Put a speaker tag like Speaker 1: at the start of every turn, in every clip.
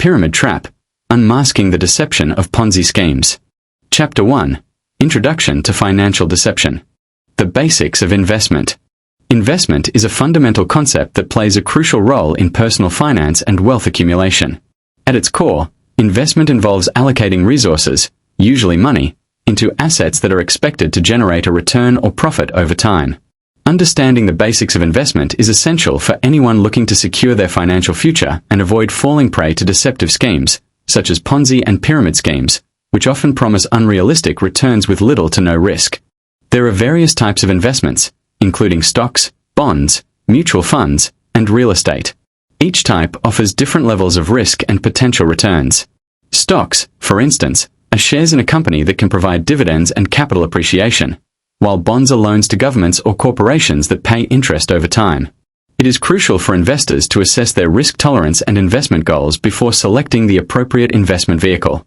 Speaker 1: Pyramid Trap, Unmasking the Deception of Ponzi Schemes. Chapter 1. Introduction to Financial Deception. The Basics of Investment. Investment is a fundamental concept that plays a crucial role in personal finance and wealth accumulation. At its core, investment involves allocating resources, usually money, into assets that are expected to generate a return or profit over time. Understanding the basics of investment is essential for anyone looking to secure their financial future and avoid falling prey to deceptive schemes, such as Ponzi and pyramid schemes, which often promise unrealistic returns with little to no risk. There are various types of investments, including stocks, bonds, mutual funds, and real estate. Each type offers different levels of risk and potential returns. Stocks, for instance, are shares in a company that can provide dividends and capital appreciation, while bonds are loans to governments or corporations that pay interest over time. It is crucial for investors to assess their risk tolerance and investment goals before selecting the appropriate investment vehicle.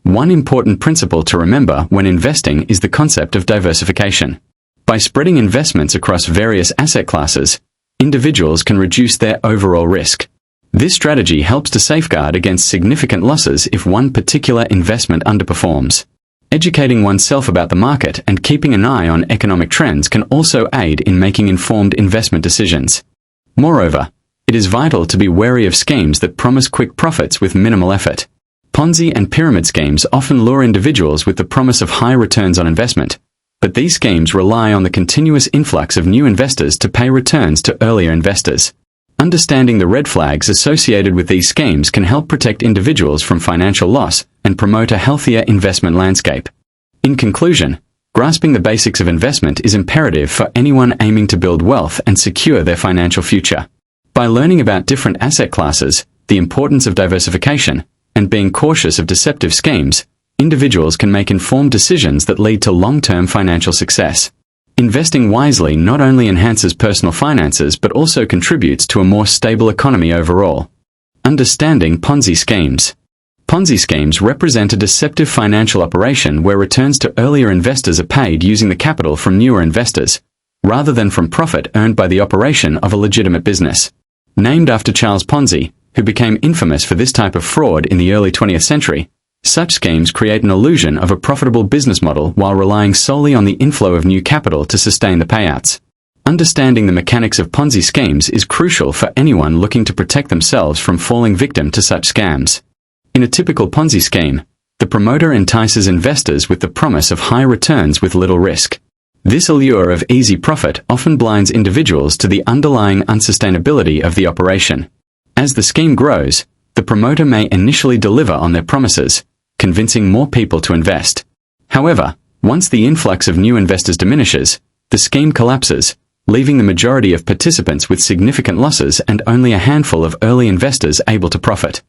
Speaker 1: One important principle to remember when investing is the concept of diversification. By spreading investments across various asset classes, individuals can reduce their overall risk. This strategy helps to safeguard against significant losses if one particular investment underperforms. Educating oneself about the market and keeping an eye on economic trends can also aid in making informed investment decisions. Moreover, it is vital to be wary of schemes that promise quick profits with minimal effort. Ponzi and pyramid schemes often lure individuals with the promise of high returns on investment, but these schemes rely on the continuous influx of new investors to pay returns to earlier investors. Understanding the red flags associated with these schemes can help protect individuals from financial loss and promote a healthier investment landscape. In conclusion, grasping the basics of investment is imperative for anyone aiming to build wealth and secure their financial future. By learning about different asset classes, the importance of diversification, and being cautious of deceptive schemes, individuals can make informed decisions that lead to long-term financial success. Investing wisely not only enhances personal finances but also contributes to a more stable economy overall. Understanding Ponzi schemes. Ponzi schemes represent a deceptive financial operation where returns to earlier investors are paid using the capital from newer investors, rather than from profit earned by the operation of a legitimate business. Named after Charles Ponzi, who became infamous for this type of fraud in the early 20th century, such schemes create an illusion of a profitable business model while relying solely on the inflow of new capital to sustain the payouts. Understanding the mechanics of Ponzi schemes is crucial for anyone looking to protect themselves from falling victim to such scams. In a typical Ponzi scheme, the promoter entices investors with the promise of high returns with little risk. This allure of easy profit often blinds individuals to the underlying unsustainability of the operation. As the scheme grows, the promoter may initially deliver on their promises, convincing more people to invest. However, once the influx of new investors diminishes, the scheme collapses, leaving the majority of participants with significant losses and only a handful of early investors able to profit.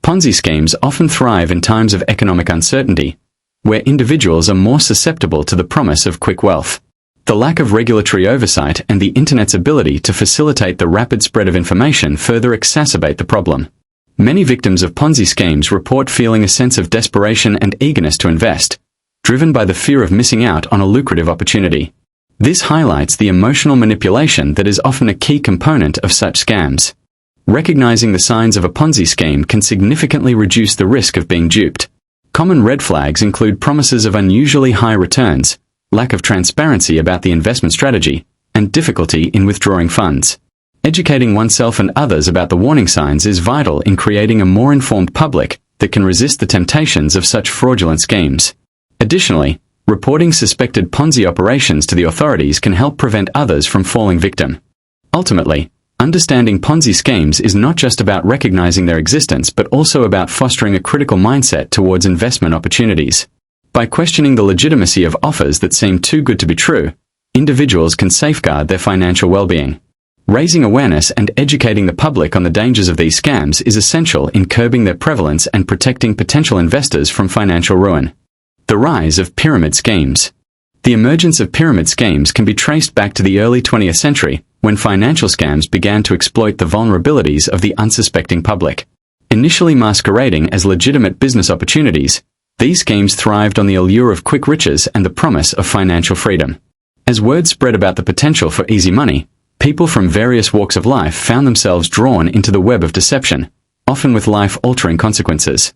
Speaker 1: Ponzi schemes often thrive in times of economic uncertainty, where individuals are more susceptible to the promise of quick wealth. The lack of regulatory oversight and the Internet's ability to facilitate the rapid spread of information further exacerbate the problem. Many victims of Ponzi schemes report feeling a sense of desperation and eagerness to invest, driven by the fear of missing out on a lucrative opportunity. This highlights the emotional manipulation that is often a key component of such scams. Recognizing the signs of a Ponzi scheme can significantly reduce the risk of being duped. Common red flags include promises of unusually high returns, lack of transparency about the investment strategy, and difficulty in withdrawing funds. Educating oneself and others about the warning signs is vital in creating a more informed public that can resist the temptations of such fraudulent schemes. Additionally, reporting suspected Ponzi operations to the authorities can help prevent others from falling victim. Ultimately, understanding Ponzi schemes is not just about recognizing their existence but also about fostering a critical mindset towards investment opportunities. By questioning the legitimacy of offers that seem too good to be true, individuals can safeguard their financial well-being. Raising awareness and educating the public on the dangers of these scams is essential in curbing their prevalence and protecting potential investors from financial ruin. The rise of pyramid schemes. The emergence of pyramid schemes can be traced back to the early 20th century, when financial scams began to exploit the vulnerabilities of the unsuspecting public. Initially masquerading as legitimate business opportunities, these schemes thrived on the allure of quick riches and the promise of financial freedom. As word spread about the potential for easy money, people from various walks of life found themselves drawn into the web of deception, often with life-altering consequences.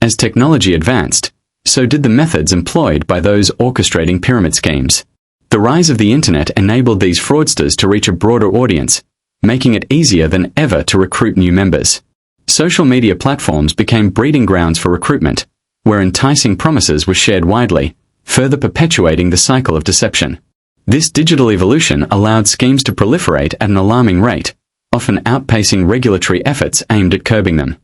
Speaker 1: As technology advanced, so did the methods employed by those orchestrating pyramid schemes. The rise of the internet enabled these fraudsters to reach a broader audience, making it easier than ever to recruit new members. Social media platforms became breeding grounds for recruitment, where enticing promises were shared widely, further perpetuating the cycle of deception. This digital evolution allowed schemes to proliferate at an alarming rate, often outpacing regulatory efforts aimed at curbing them.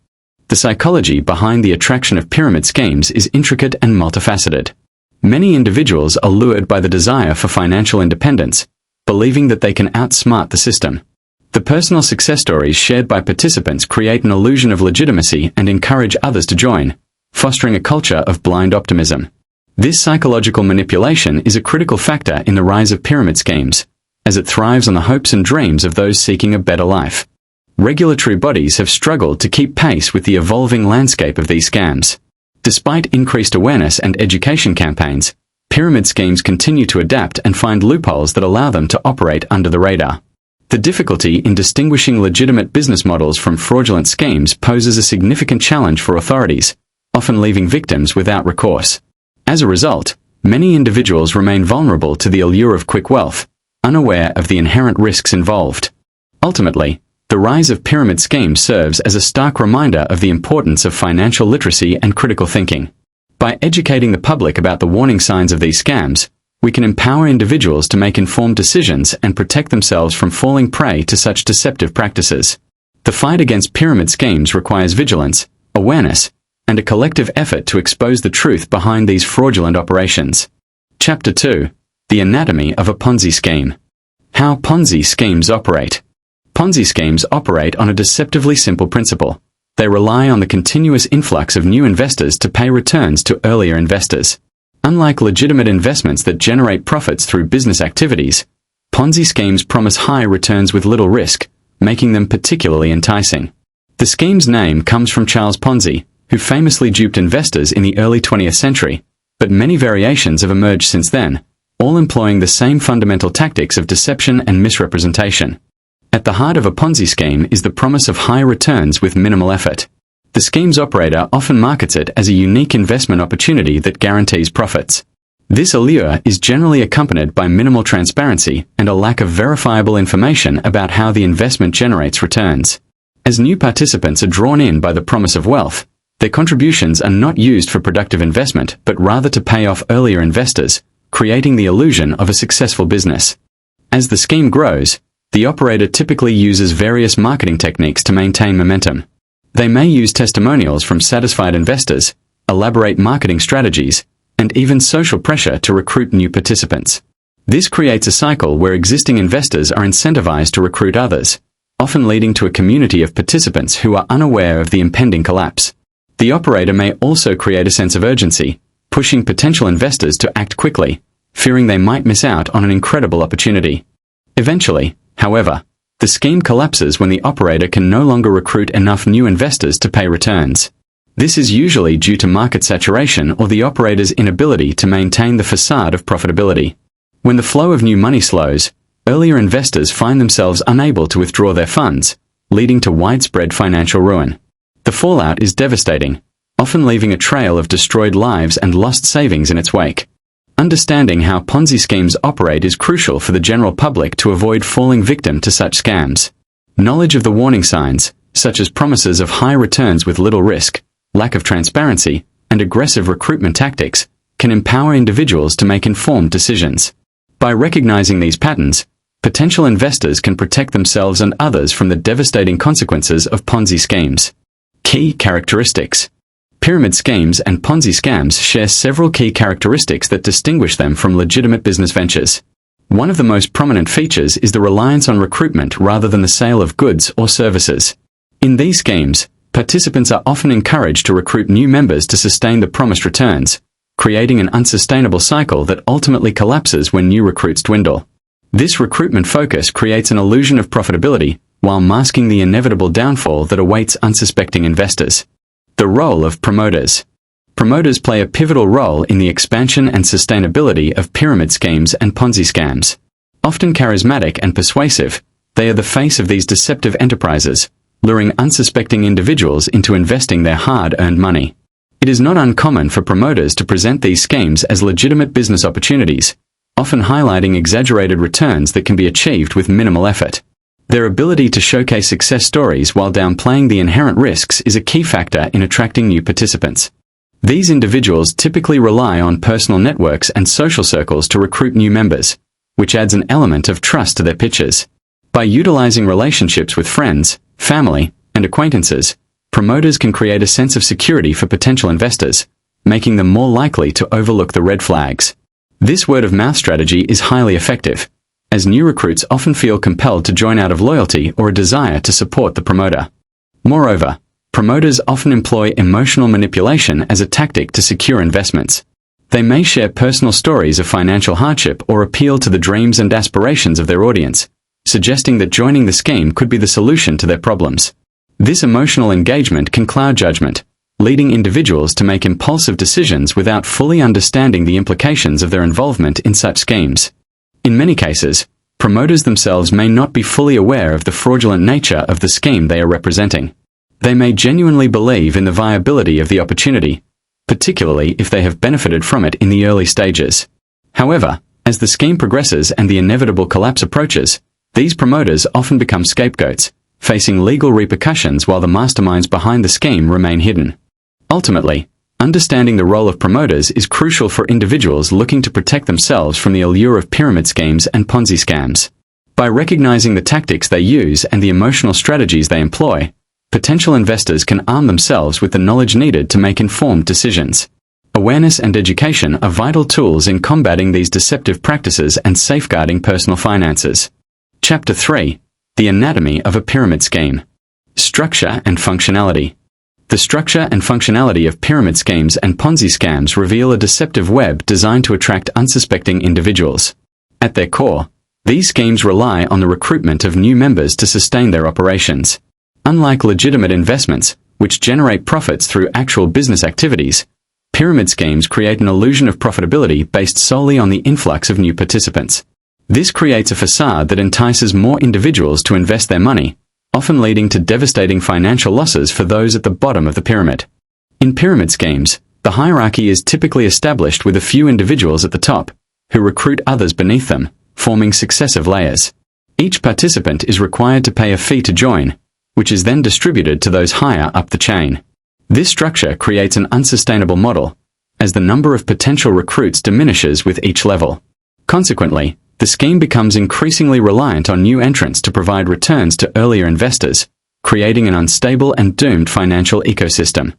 Speaker 1: The psychology behind the attraction of pyramid schemes is intricate and multifaceted. Many individuals are lured by the desire for financial independence, believing that they can outsmart the system. The personal success stories shared by participants create an illusion of legitimacy and encourage others to join, fostering a culture of blind optimism. This psychological manipulation is a critical factor in the rise of pyramid schemes, as it thrives on the hopes and dreams of those seeking a better life. Regulatory bodies have struggled to keep pace with the evolving landscape of these scams. Despite increased awareness and education campaigns, pyramid schemes continue to adapt and find loopholes that allow them to operate under the radar. The difficulty in distinguishing legitimate business models from fraudulent schemes poses a significant challenge for authorities, often leaving victims without recourse. As a result, many individuals remain vulnerable to the allure of quick wealth, unaware of the inherent risks involved. Ultimately, the rise of pyramid schemes serves as a stark reminder of the importance of financial literacy and critical thinking. By educating the public about the warning signs of these scams, we can empower individuals to make informed decisions and protect themselves from falling prey to such deceptive practices. The fight against pyramid schemes requires vigilance, awareness, and a collective effort to expose the truth behind these fraudulent operations. Chapter 2. The Anatomy of a Ponzi Scheme. How Ponzi schemes operate. Ponzi schemes operate on a deceptively simple principle. They rely on the continuous influx of new investors to pay returns to earlier investors. Unlike legitimate investments that generate profits through business activities, Ponzi schemes promise high returns with little risk, making them particularly enticing. The scheme's name comes from Charles Ponzi, who famously duped investors in the early 20th century, but many variations have emerged since then, all employing the same fundamental tactics of deception and misrepresentation. At the heart of a Ponzi scheme is the promise of high returns with minimal effort. The scheme's operator often markets it as a unique investment opportunity that guarantees profits. This allure is generally accompanied by minimal transparency and a lack of verifiable information about how the investment generates returns. As new participants are drawn in by the promise of wealth, their contributions are not used for productive investment but rather to pay off earlier investors, creating the illusion of a successful business. As the scheme grows, the operator typically uses various marketing techniques to maintain momentum. They may use testimonials from satisfied investors, elaborate marketing strategies, and even social pressure to recruit new participants. This creates a cycle where existing investors are incentivized to recruit others, often leading to a community of participants who are unaware of the impending collapse. The operator may also create a sense of urgency, pushing potential investors to act quickly, fearing they might miss out on an incredible opportunity. Eventually, however, the scheme collapses when the operator can no longer recruit enough new investors to pay returns. This is usually due to market saturation or the operator's inability to maintain the facade of profitability. When the flow of new money slows, earlier investors find themselves unable to withdraw their funds, leading to widespread financial ruin. The fallout is devastating, often leaving a trail of destroyed lives and lost savings in its wake. Understanding how Ponzi schemes operate is crucial for the general public to avoid falling victim to such scams. Knowledge of the warning signs, such as promises of high returns with little risk, lack of transparency, and aggressive recruitment tactics, can empower individuals to make informed decisions. By recognizing these patterns, potential investors can protect themselves and others from the devastating consequences of Ponzi schemes. Key characteristics. Pyramid schemes and Ponzi scams share several key characteristics that distinguish them from legitimate business ventures. One of the most prominent features is the reliance on recruitment rather than the sale of goods or services. In these schemes, participants are often encouraged to recruit new members to sustain the promised returns, creating an unsustainable cycle that ultimately collapses when new recruits dwindle. This recruitment focus creates an illusion of profitability, while masking the inevitable downfall that awaits unsuspecting investors. The role of promoters. Promoters play a pivotal role in the expansion and sustainability of pyramid schemes and Ponzi scams. Often charismatic and persuasive, they are the face of these deceptive enterprises, luring unsuspecting individuals into investing their hard-earned money. It is not uncommon for promoters to present these schemes as legitimate business opportunities, often highlighting exaggerated returns that can be achieved with minimal effort. Their ability to showcase success stories while downplaying the inherent risks is a key factor in attracting new participants. These individuals typically rely on personal networks and social circles to recruit new members, which adds an element of trust to their pitches. By utilizing relationships with friends, family, and acquaintances, promoters can create a sense of security for potential investors, making them more likely to overlook the red flags. This word-of-mouth strategy is highly effective, as new recruits often feel compelled to join out of loyalty or a desire to support the promoter. Moreover, promoters often employ emotional manipulation as a tactic to secure investments. They may share personal stories of financial hardship or appeal to the dreams and aspirations of their audience, suggesting that joining the scheme could be the solution to their problems. This emotional engagement can cloud judgment, leading individuals to make impulsive decisions without fully understanding the implications of their involvement in such schemes. In many cases, promoters themselves may not be fully aware of the fraudulent nature of the scheme they are representing. They may genuinely believe in the viability of the opportunity, particularly if they have benefited from it in the early stages. However, as the scheme progresses and the inevitable collapse approaches, these promoters often become scapegoats, facing legal repercussions while the masterminds behind the scheme remain hidden. Ultimately, understanding the role of promoters is crucial for individuals looking to protect themselves from the allure of pyramid schemes and Ponzi scams. By recognizing the tactics they use and the emotional strategies they employ, potential investors can arm themselves with the knowledge needed to make informed decisions. Awareness and education are vital tools in combating these deceptive practices and safeguarding personal finances. Chapter 3. The Anatomy of a Pyramid Scheme. Structure and Functionality. The structure and functionality of pyramid schemes and Ponzi scams reveal a deceptive web designed to attract unsuspecting individuals. At their core, these schemes rely on the recruitment of new members to sustain their operations. Unlike legitimate investments, which generate profits through actual business activities, pyramid schemes create an illusion of profitability based solely on the influx of new participants. This creates a facade that entices more individuals to invest their money, often leading to devastating financial losses for those at the bottom of the pyramid. In pyramid schemes, the hierarchy is typically established with a few individuals at the top, who recruit others beneath them, forming successive layers. Each participant is required to pay a fee to join, which is then distributed to those higher up the chain. This structure creates an unsustainable model, as the number of potential recruits diminishes with each level. Consequently, the scheme becomes increasingly reliant on new entrants to provide returns to earlier investors, creating an unstable and doomed financial ecosystem.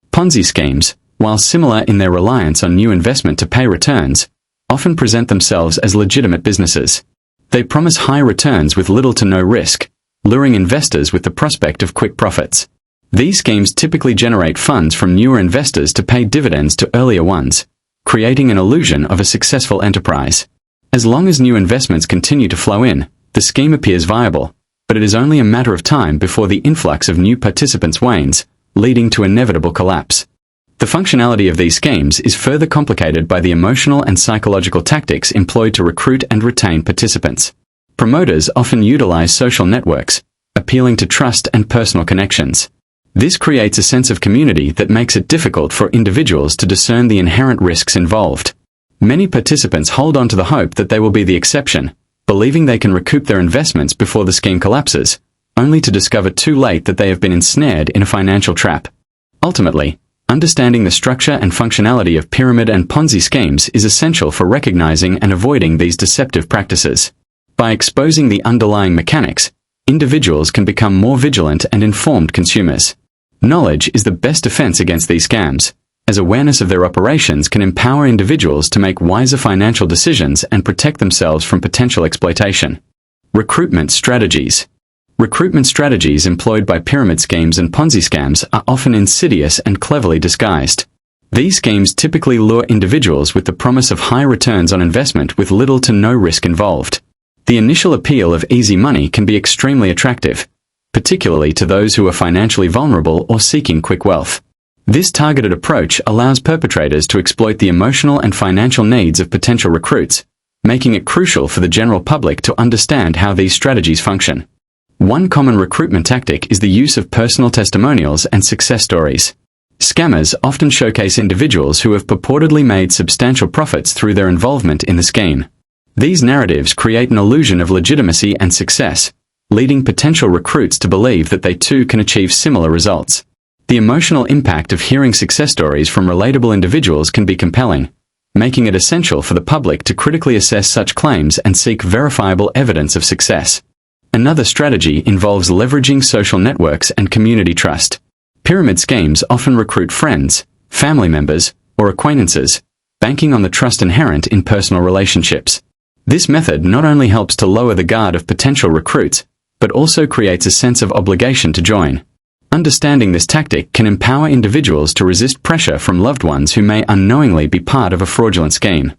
Speaker 1: Ponzi schemes, while similar in their reliance on new investment to pay returns, often present themselves as legitimate businesses. They promise high returns with little to no risk, luring investors with the prospect of quick profits. These schemes typically generate funds from newer investors to pay dividends to earlier ones, creating an illusion of a successful enterprise. As long as new investments continue to flow in, the scheme appears viable, but it is only a matter of time before the influx of new participants wanes, leading to inevitable collapse. The functionality of these schemes is further complicated by the emotional and psychological tactics employed to recruit and retain participants. Promoters often utilize social networks, appealing to trust and personal connections. This creates a sense of community that makes it difficult for individuals to discern the inherent risks involved. Many participants hold on to the hope that they will be the exception, believing they can recoup their investments before the scheme collapses, only to discover too late that they have been ensnared in a financial trap. Ultimately, understanding the structure and functionality of pyramid and Ponzi schemes is essential for recognizing and avoiding these deceptive practices. By exposing the underlying mechanics, individuals can become more vigilant and informed consumers. Knowledge is the best defense against these scams, as awareness of their operations can empower individuals to make wiser financial decisions and protect themselves from potential exploitation. Recruitment strategies. Recruitment strategies employed by pyramid schemes and Ponzi scams are often insidious and cleverly disguised. These schemes typically lure individuals with the promise of high returns on investment with little to no risk involved. The initial appeal of easy money can be extremely attractive, particularly to those who are financially vulnerable or seeking quick wealth. This targeted approach allows perpetrators to exploit the emotional and financial needs of potential recruits, making it crucial for the general public to understand how these strategies function. One common recruitment tactic is the use of personal testimonials and success stories. Scammers often showcase individuals who have purportedly made substantial profits through their involvement in the scheme. These narratives create an illusion of legitimacy and success, leading potential recruits to believe that they too can achieve similar results. The emotional impact of hearing success stories from relatable individuals can be compelling, making it essential for the public to critically assess such claims and seek verifiable evidence of success. Another strategy involves leveraging social networks and community trust. Pyramid schemes often recruit friends, family members, or acquaintances, banking on the trust inherent in personal relationships. This method not only helps to lower the guard of potential recruits, but also creates a sense of obligation to join. Understanding this tactic can empower individuals to resist pressure from loved ones who may unknowingly be part of a fraudulent scheme.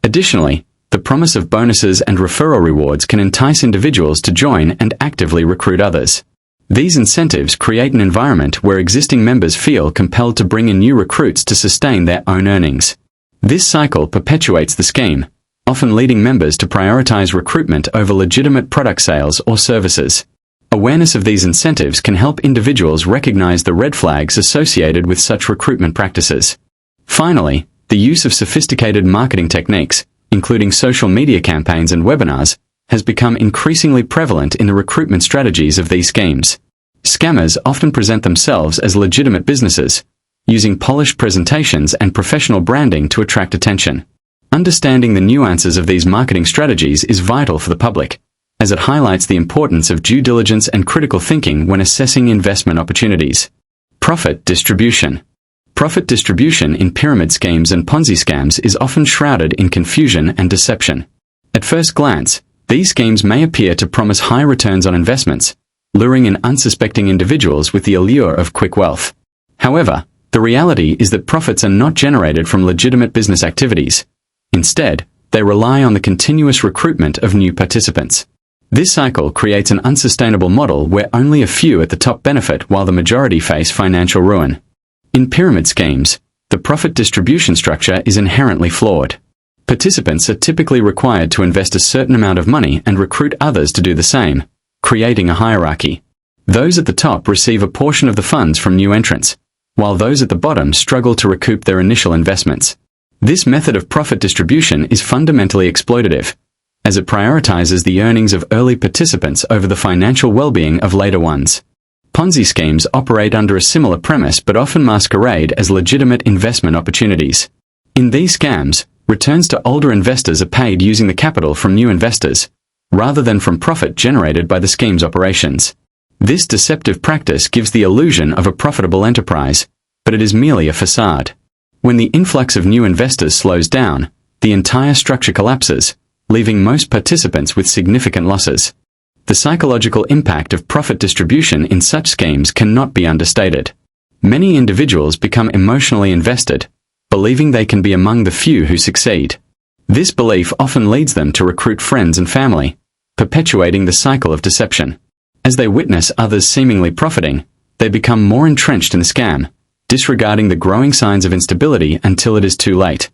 Speaker 1: Additionally, the promise of bonuses and referral rewards can entice individuals to join and actively recruit others. These incentives create an environment where existing members feel compelled to bring in new recruits to sustain their own earnings. This cycle perpetuates the scheme, often leading members to prioritize recruitment over legitimate product sales or services. Awareness of these incentives can help individuals recognize the red flags associated with such recruitment practices. Finally, the use of sophisticated marketing techniques, including social media campaigns and webinars, has become increasingly prevalent in the recruitment strategies of these schemes. Scammers often present themselves as legitimate businesses, using polished presentations and professional branding to attract attention. Understanding the nuances of these marketing strategies is vital for the public, as it highlights the importance of due diligence and critical thinking when assessing investment opportunities. Profit distribution. Profit distribution in pyramid schemes and Ponzi scams is often shrouded in confusion and deception. At first glance, these schemes may appear to promise high returns on investments, luring in unsuspecting individuals with the allure of quick wealth. However, the reality is that profits are not generated from legitimate business activities. Instead, they rely on the continuous recruitment of new participants. This cycle creates an unsustainable model where only a few at the top benefit while the majority face financial ruin. In pyramid schemes, the profit distribution structure is inherently flawed. Participants are typically required to invest a certain amount of money and recruit others to do the same, creating a hierarchy. Those at the top receive a portion of the funds from new entrants, while those at the bottom struggle to recoup their initial investments. This method of profit distribution is fundamentally exploitative, as it prioritizes the earnings of early participants over the financial well-being of later ones. Ponzi schemes operate under a similar premise but often masquerade as legitimate investment opportunities. In these scams, returns to older investors are paid using the capital from new investors, rather than from profit generated by the scheme's operations. This deceptive practice gives the illusion of a profitable enterprise, but it is merely a facade. When the influx of new investors slows down, the entire structure collapses, leaving most participants with significant losses. The psychological impact of profit distribution in such schemes cannot be understated. Many individuals become emotionally invested, believing they can be among the few who succeed. This belief often leads them to recruit friends and family, perpetuating the cycle of deception. As they witness others seemingly profiting, they become more entrenched in the scam, disregarding the growing signs of instability until it is too late.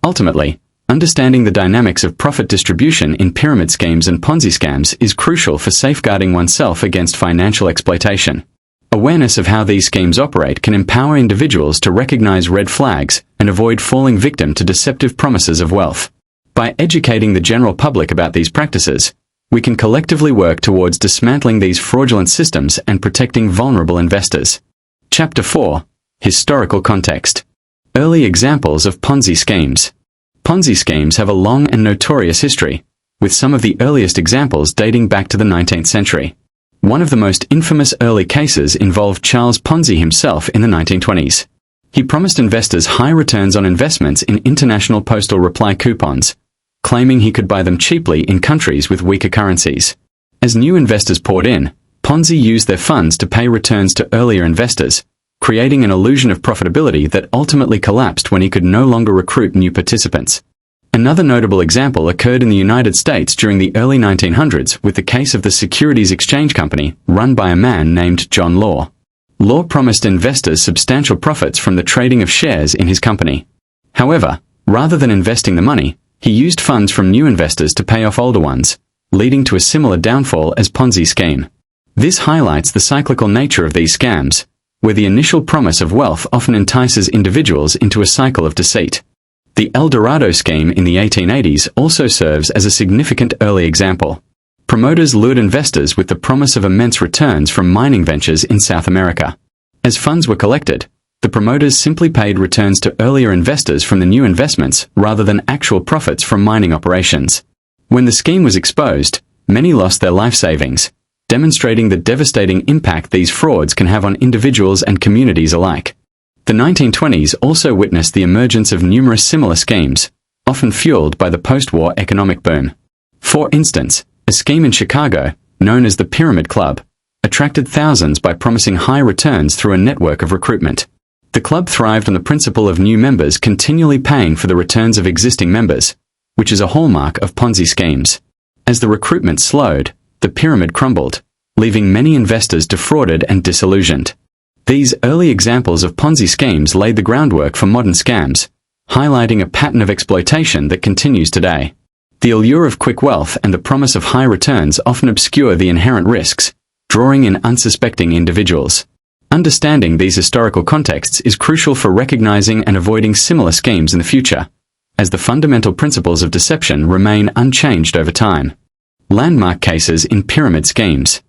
Speaker 1: Ultimately, understanding the dynamics of profit distribution in pyramid schemes and Ponzi scams is crucial for safeguarding oneself against financial exploitation. Awareness of how these schemes operate can empower individuals to recognize red flags and avoid falling victim to deceptive promises of wealth. By educating the general public about these practices, we can collectively work towards dismantling these fraudulent systems and protecting vulnerable investors. Chapter 4. Historical context. Early examples of Ponzi schemes. Ponzi schemes have a long and notorious history, with some of the earliest examples dating back to the 19th century. One of the most infamous early cases involved Charles Ponzi himself in the 1920s. He promised investors high returns on investments in international postal reply coupons, claiming he could buy them cheaply in countries with weaker currencies. As new investors poured in, Ponzi used their funds to pay returns to earlier investors, creating an illusion of profitability that ultimately collapsed when he could no longer recruit new participants. Another notable example occurred in the United States during the early 1900s with the case of the Securities Exchange Company, run by a man named John Law. Law promised investors substantial profits from the trading of shares in his company. However, rather than investing the money, he used funds from new investors to pay off older ones, leading to a similar downfall as Ponzi scheme. This highlights the cyclical nature of these scams, where the initial promise of wealth often entices individuals into a cycle of deceit. The El Dorado scheme in the 1880s also serves as a significant early example. Promoters lured investors with the promise of immense returns from mining ventures in South America. As funds were collected, the promoters simply paid returns to earlier investors from the new investments rather than actual profits from mining operations. When the scheme was exposed, many lost their life savings, demonstrating the devastating impact these frauds can have on individuals and communities alike. The 1920s also witnessed the emergence of numerous similar schemes, often fueled by the post-war economic boom. For instance, a scheme in Chicago, known as the Pyramid Club, attracted thousands by promising high returns through a network of recruitment. The club thrived on the principle of new members continually paying for the returns of existing members, which is a hallmark of Ponzi schemes. As the recruitment slowed, the pyramid crumbled, leaving many investors defrauded and disillusioned. These early examples of Ponzi schemes laid the groundwork for modern scams, highlighting a pattern of exploitation that continues today. The allure of quick wealth and the promise of high returns often obscure the inherent risks, drawing in unsuspecting individuals. Understanding these historical contexts is crucial for recognizing and avoiding similar schemes in the future, as the fundamental principles of deception remain unchanged over time. Landmark cases in pyramid schemes.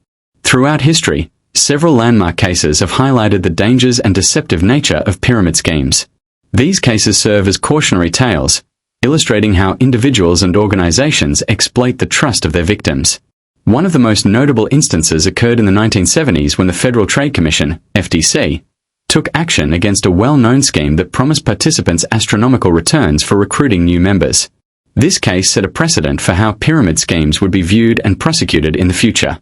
Speaker 1: Throughout history, several landmark cases have highlighted the dangers and deceptive nature of pyramid schemes. These cases serve as cautionary tales, illustrating how individuals and organizations exploit the trust of their victims. One of the most notable instances occurred in the 1970s when the Federal Trade Commission, FTC, took action against a well-known scheme that promised participants astronomical returns for recruiting new members. This case set a precedent for how pyramid schemes would be viewed and prosecuted in the future.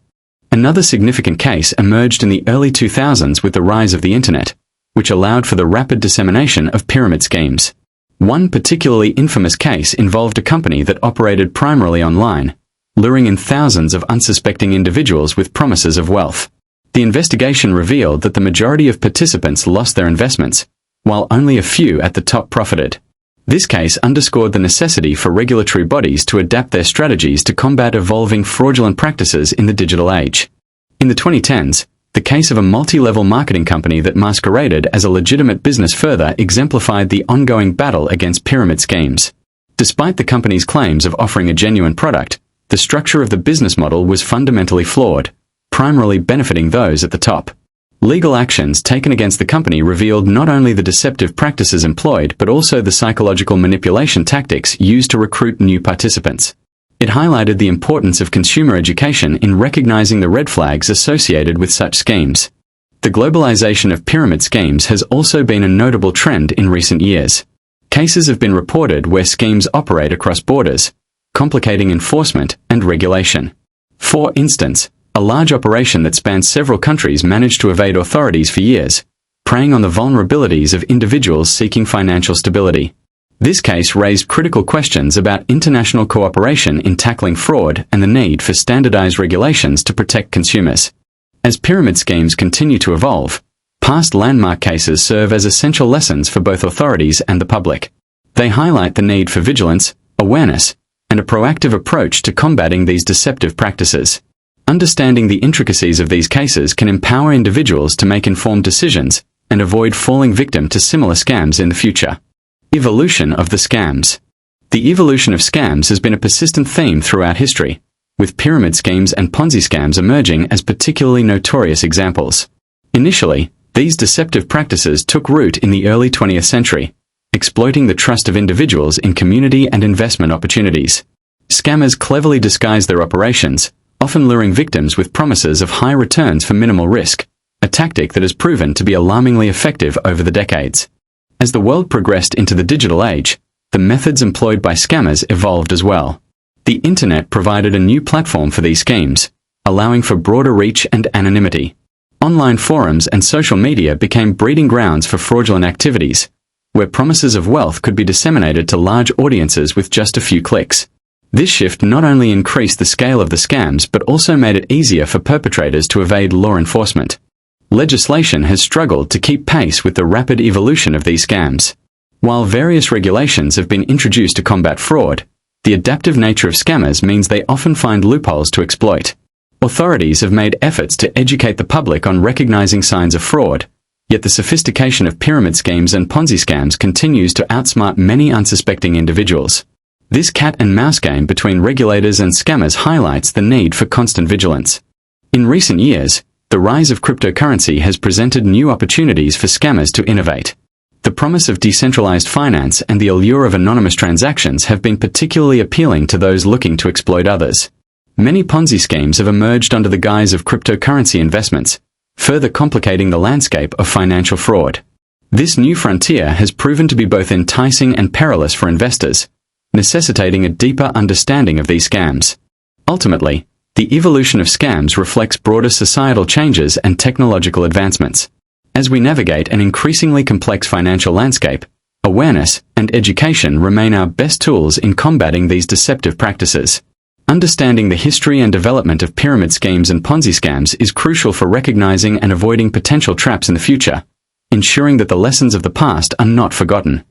Speaker 1: Another significant case emerged in the early 2000s with the rise of the Internet, which allowed for the rapid dissemination of pyramid schemes. One particularly infamous case involved a company that operated primarily online, luring in thousands of unsuspecting individuals with promises of wealth. The investigation revealed that the majority of participants lost their investments, while only a few at the top profited. This case underscored the necessity for regulatory bodies to adapt their strategies to combat evolving fraudulent practices in the digital age. In the 2010s, the case of a multi-level marketing company that masqueraded as a legitimate business further exemplified the ongoing battle against pyramid schemes. Despite the company's claims of offering a genuine product, the structure of the business model was fundamentally flawed, primarily benefiting those at the top. Legal actions taken against the company revealed not only the deceptive practices employed but also the psychological manipulation tactics used to recruit new participants. It highlighted the importance of consumer education in recognizing the red flags associated with such schemes. The globalization of pyramid schemes has also been a notable trend in recent years. Cases have been reported where schemes operate across borders, complicating enforcement and regulation. For instance, a large operation that spans several countries managed to evade authorities for years, preying on the vulnerabilities of individuals seeking financial stability. This case raised critical questions about international cooperation in tackling fraud and the need for standardized regulations to protect consumers. As pyramid schemes continue to evolve, past landmark cases serve as essential lessons for both authorities and the public. They highlight the need for vigilance, awareness, and a proactive approach to combating these deceptive practices. Understanding the intricacies of these cases can empower individuals to make informed decisions and avoid falling victim to similar scams in the future. Evolution of the scams. The evolution of scams has been a persistent theme throughout history, with pyramid schemes and Ponzi scams emerging as particularly notorious examples. Initially, these deceptive practices took root in the early 20th century, exploiting the trust of individuals in community and investment opportunities. Scammers cleverly disguised their operations, often luring victims with promises of high returns for minimal risk, a tactic that has proven to be alarmingly effective over the decades. As the world progressed into the digital age, the methods employed by scammers evolved as well. The Internet provided a new platform for these schemes, allowing for broader reach and anonymity. Online forums and social media became breeding grounds for fraudulent activities, where promises of wealth could be disseminated to large audiences with just a few clicks. This shift not only increased the scale of the scams but also made it easier for perpetrators to evade law enforcement. Legislation has struggled to keep pace with the rapid evolution of these scams. While various regulations have been introduced to combat fraud, the adaptive nature of scammers means they often find loopholes to exploit. Authorities have made efforts to educate the public on recognizing signs of fraud, yet the sophistication of pyramid schemes and Ponzi scams continues to outsmart many unsuspecting individuals. This cat-and-mouse game between regulators and scammers highlights the need for constant vigilance. In recent years, the rise of cryptocurrency has presented new opportunities for scammers to innovate. The promise of decentralized finance and the allure of anonymous transactions have been particularly appealing to those looking to exploit others. Many Ponzi schemes have emerged under the guise of cryptocurrency investments, further complicating the landscape of financial fraud. This new frontier has proven to be both enticing and perilous for investors, necessitating a deeper understanding of these scams. Ultimately, the evolution of scams reflects broader societal changes and technological advancements. As we navigate an increasingly complex financial landscape, awareness and education remain our best tools in combating these deceptive practices. Understanding the history and development of pyramid schemes and Ponzi scams is crucial for recognizing and avoiding potential traps in the future, ensuring that the lessons of the past are not forgotten.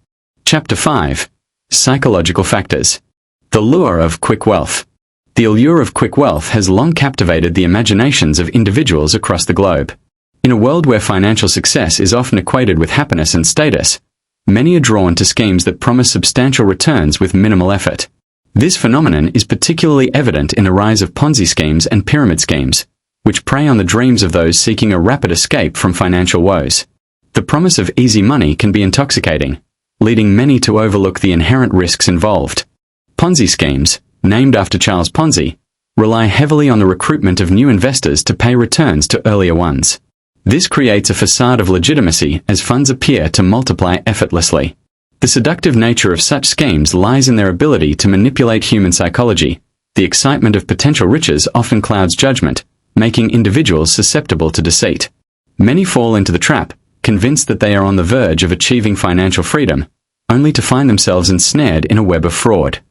Speaker 1: Chapter 5. Psychological Factors. The Lure of Quick Wealth. The allure of quick wealth has long captivated the imaginations of individuals across the globe. In a world where financial success is often equated with happiness and status, many are drawn to schemes that promise substantial returns with minimal effort. This phenomenon is particularly evident in the rise of Ponzi schemes and pyramid schemes, which prey on the dreams of those seeking a rapid escape from financial woes. The promise of easy money can be intoxicating, leading many to overlook the inherent risks involved. Ponzi schemes, named after Charles Ponzi, rely heavily on the recruitment of new investors to pay returns to earlier ones. This creates a facade of legitimacy as funds appear to multiply effortlessly. The seductive nature of such schemes lies in their ability to manipulate human psychology. The excitement of potential riches often clouds judgment, making individuals susceptible to deceit. Many fall into the trap, convinced that they are on the verge of achieving financial freedom, only to find themselves ensnared in a web of fraud.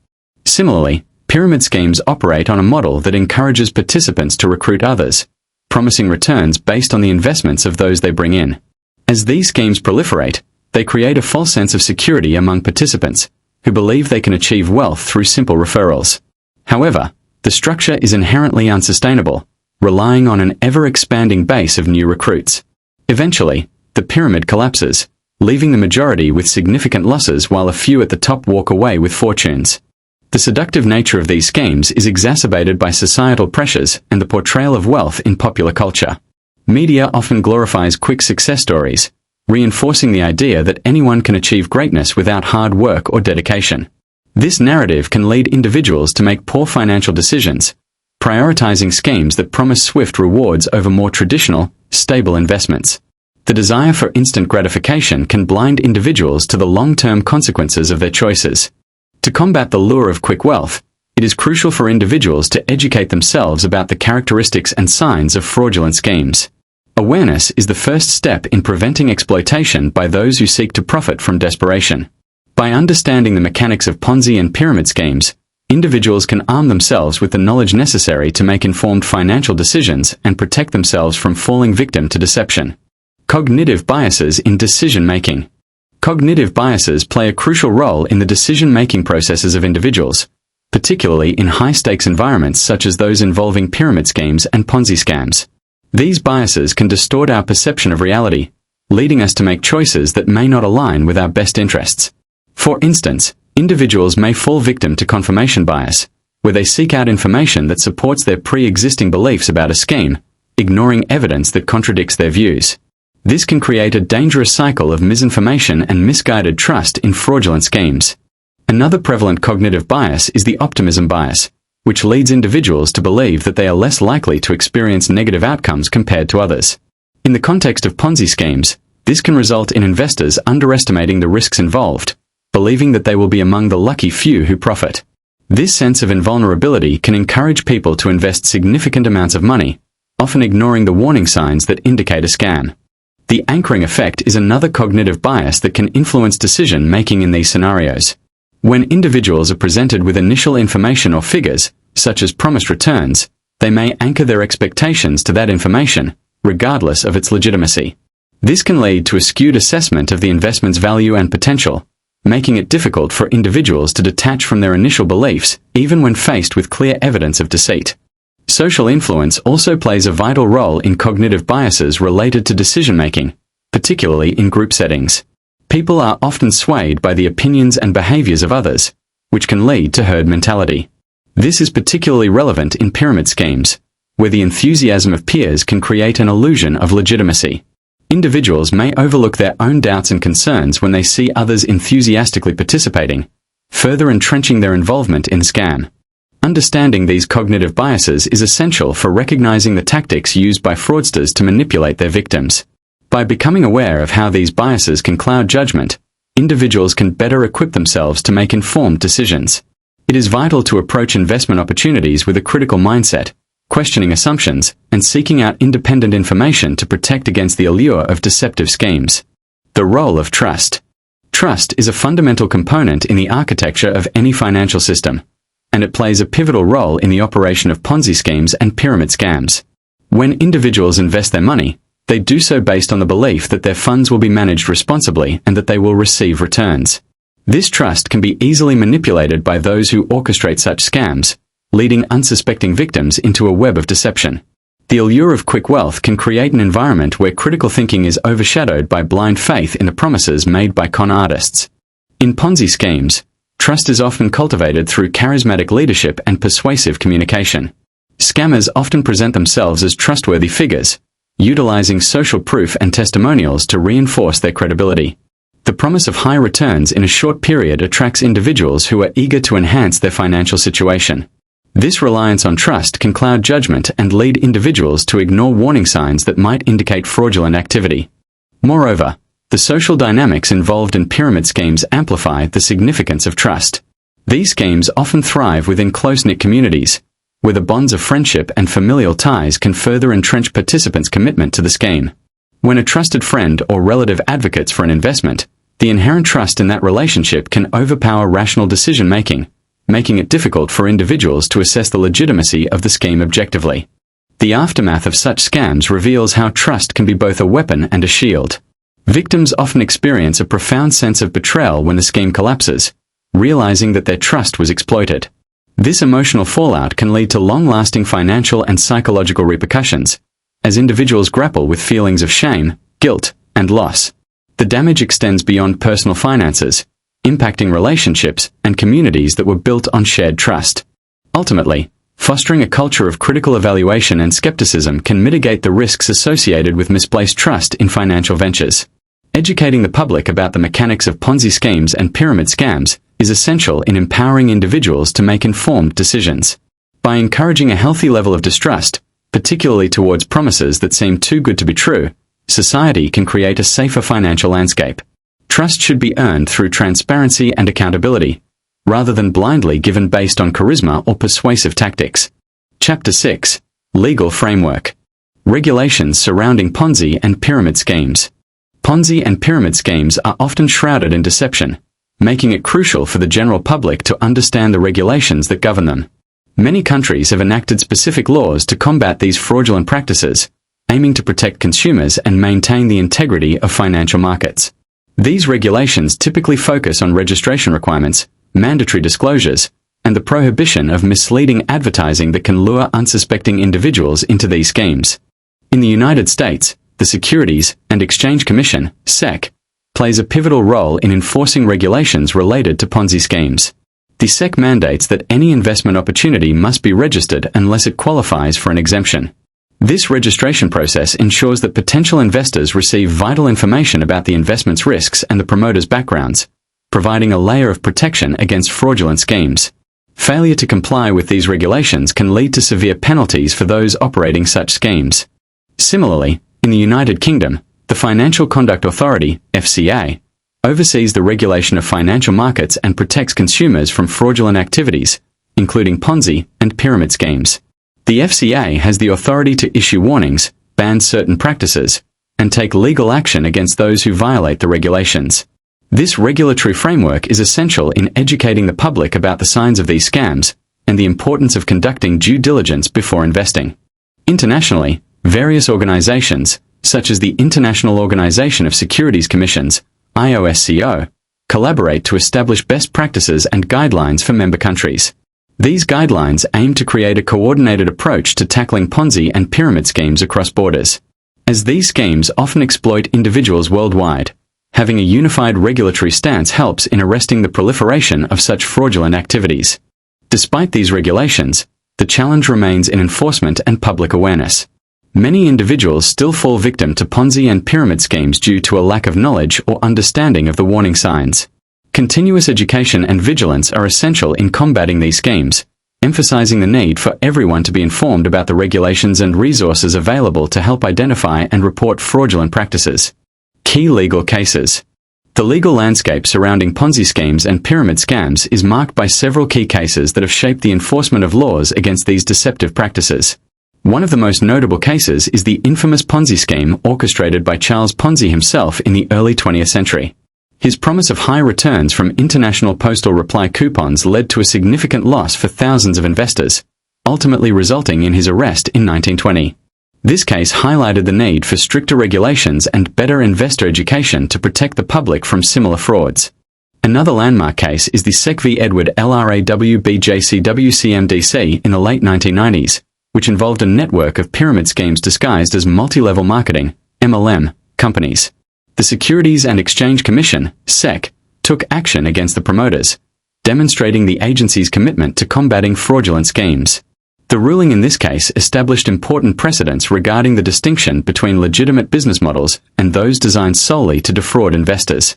Speaker 1: Similarly, pyramid schemes operate on a model that encourages participants to recruit others, promising returns based on the investments of those they bring in. As these schemes proliferate, they create a false sense of security among participants, who believe they can achieve wealth through simple referrals. However, the structure is inherently unsustainable, relying on an ever-expanding base of new recruits. Eventually, the pyramid collapses, leaving the majority with significant losses while a few at the top walk away with fortunes. The seductive nature of these schemes is exacerbated by societal pressures and the portrayal of wealth in popular culture. Media often glorifies quick success stories, reinforcing the idea that anyone can achieve greatness without hard work or dedication. This narrative can lead individuals to make poor financial decisions, prioritizing schemes that promise swift rewards over more traditional, stable investments. The desire for instant gratification can blind individuals to the long-term consequences of their choices. To combat the lure of quick wealth, it is crucial for individuals to educate themselves about the characteristics and signs of fraudulent schemes. Awareness is the first step in preventing exploitation by those who seek to profit from desperation. By understanding the mechanics of Ponzi and pyramid schemes, individuals can arm themselves with the knowledge necessary to make informed financial decisions and protect themselves from falling victim to deception. Cognitive biases in decision-making. Cognitive biases play a crucial role in the decision-making processes of individuals, particularly in high-stakes environments such as those involving pyramid schemes and Ponzi scams. These biases can distort our perception of reality, leading us to make choices that may not align with our best interests. For instance, individuals may fall victim to confirmation bias, where they seek out information that supports their pre-existing beliefs about a scheme, ignoring evidence that contradicts their views. This can create a dangerous cycle of misinformation and misguided trust in fraudulent schemes. Another prevalent cognitive bias is the optimism bias, which leads individuals to believe that they are less likely to experience negative outcomes compared to others. In the context of Ponzi schemes, this can result in investors underestimating the risks involved, believing that they will be among the lucky few who profit. This sense of invulnerability can encourage people to invest significant amounts of money, often ignoring the warning signs that indicate a scam. The anchoring effect is another cognitive bias that can influence decision-making in these scenarios. When individuals are presented with initial information or figures, such as promised returns, they may anchor their expectations to that information, regardless of its legitimacy. This can lead to a skewed assessment of the investment's value and potential, making it difficult for individuals to detach from their initial beliefs, even when faced with clear evidence of deceit. Social influence also plays a vital role in cognitive biases related to decision-making, particularly in group settings. People are often swayed by the opinions and behaviors of others, which can lead to herd mentality. This is particularly relevant in pyramid schemes, where the enthusiasm of peers can create an illusion of legitimacy. Individuals may overlook their own doubts and concerns when they see others enthusiastically participating, further entrenching their involvement in the scam. Understanding these cognitive biases is essential for recognizing the tactics used by fraudsters to manipulate their victims. By becoming aware of how these biases can cloud judgment, individuals can better equip themselves to make informed decisions. It is vital to approach investment opportunities with a critical mindset, questioning assumptions, and seeking out independent information to protect against the allure of deceptive schemes. The role of trust. Trust is a fundamental component in the architecture of any financial system, and it plays a pivotal role in the operation of Ponzi schemes and pyramid scams. When individuals invest their money, they do so based on the belief that their funds will be managed responsibly and that they will receive returns. This trust can be easily manipulated by those who orchestrate such scams, leading unsuspecting victims into a web of deception. The allure of quick wealth can create an environment where critical thinking is overshadowed by blind faith in the promises made by con artists. In Ponzi schemes, trust is often cultivated through charismatic leadership and persuasive communication. Scammers often present themselves as trustworthy figures, utilizing social proof and testimonials to reinforce their credibility. The promise of high returns in a short period attracts individuals who are eager to enhance their financial situation. This reliance on trust can cloud judgment and lead individuals to ignore warning signs that might indicate fraudulent activity. Moreover, the social dynamics involved in pyramid schemes amplify the significance of trust. These schemes often thrive within close-knit communities, where the bonds of friendship and familial ties can further entrench participants' commitment to the scheme. When a trusted friend or relative advocates for an investment, the inherent trust in that relationship can overpower rational decision-making, making it difficult for individuals to assess the legitimacy of the scheme objectively. The aftermath of such scams reveals how trust can be both a weapon and a shield. Victims often experience a profound sense of betrayal when the scheme collapses, realizing that their trust was exploited. This emotional fallout can lead to long-lasting financial and psychological repercussions, as individuals grapple with feelings of shame, guilt, and loss. The damage extends beyond personal finances, impacting relationships and communities that were built on shared trust. Ultimately, fostering a culture of critical evaluation and skepticism can mitigate the risks associated with misplaced trust in financial ventures. Educating the public about the mechanics of Ponzi schemes and pyramid scams is essential in empowering individuals to make informed decisions. By encouraging a healthy level of distrust, particularly towards promises that seem too good to be true, society can create a safer financial landscape. Trust should be earned through transparency and accountability, rather than blindly given based on charisma or persuasive tactics. Chapter 6. Legal Framework. Regulations surrounding Ponzi and pyramid schemes. Ponzi and pyramid schemes are often shrouded in deception, making it crucial for the general public to understand the regulations that govern them. Many countries have enacted specific laws to combat these fraudulent practices, aiming to protect consumers and maintain the integrity of financial markets. These regulations typically focus on registration requirements, mandatory disclosures, and the prohibition of misleading advertising that can lure unsuspecting individuals into these schemes. In the United States, the Securities and Exchange Commission, SEC, plays a pivotal role in enforcing regulations related to Ponzi schemes. The SEC mandates that any investment opportunity must be registered unless it qualifies for an exemption. This registration process ensures that potential investors receive vital information about the investment's risks and the promoter's backgrounds, providing a layer of protection against fraudulent schemes. Failure to comply with these regulations can lead to severe penalties for those operating such schemes. Similarly, in the United Kingdom, the Financial Conduct Authority, FCA, oversees the regulation of financial markets and protects consumers from fraudulent activities, including Ponzi and pyramid schemes. The FCA has the authority to issue warnings, ban certain practices, and take legal action against those who violate the regulations. This regulatory framework is essential in educating the public about the signs of these scams and the importance of conducting due diligence before investing. Internationally, various organizations, such as the International Organization of Securities Commissions, IOSCO, collaborate to establish best practices and guidelines for member countries. These guidelines aim to create a coordinated approach to tackling Ponzi and pyramid schemes across borders. As these schemes often exploit individuals worldwide, having a unified regulatory stance helps in arresting the proliferation of such fraudulent activities. Despite these regulations, the challenge remains in enforcement and public awareness. Many individuals still fall victim to Ponzi and pyramid schemes due to a lack of knowledge or understanding of the warning signs. Continuous education and vigilance are essential in combating these schemes, emphasizing the need for everyone to be informed about the regulations and resources available to help identify and report fraudulent practices. Key legal cases. The legal landscape surrounding Ponzi schemes and pyramid scams is marked by several key cases that have shaped the enforcement of laws against these deceptive practices. One of the most notable cases is the infamous Ponzi scheme orchestrated by Charles Ponzi himself in the early 20th century. His promise of high returns from international postal reply coupons led to a significant loss for thousands of investors, ultimately resulting in his arrest in 1920. This case highlighted the need for stricter regulations and better investor education to protect the public from similar frauds. Another landmark case is the SEC v. Edward LRAWBJCWCMDC in the late 1990s, which involved a network of pyramid schemes disguised as multi-level marketing (MLM) companies. The Securities and Exchange Commission (SEC) took action against the promoters, demonstrating the agency's commitment to combating fraudulent schemes. The ruling in this case established important precedents regarding the distinction between legitimate business models and those designed solely to defraud investors.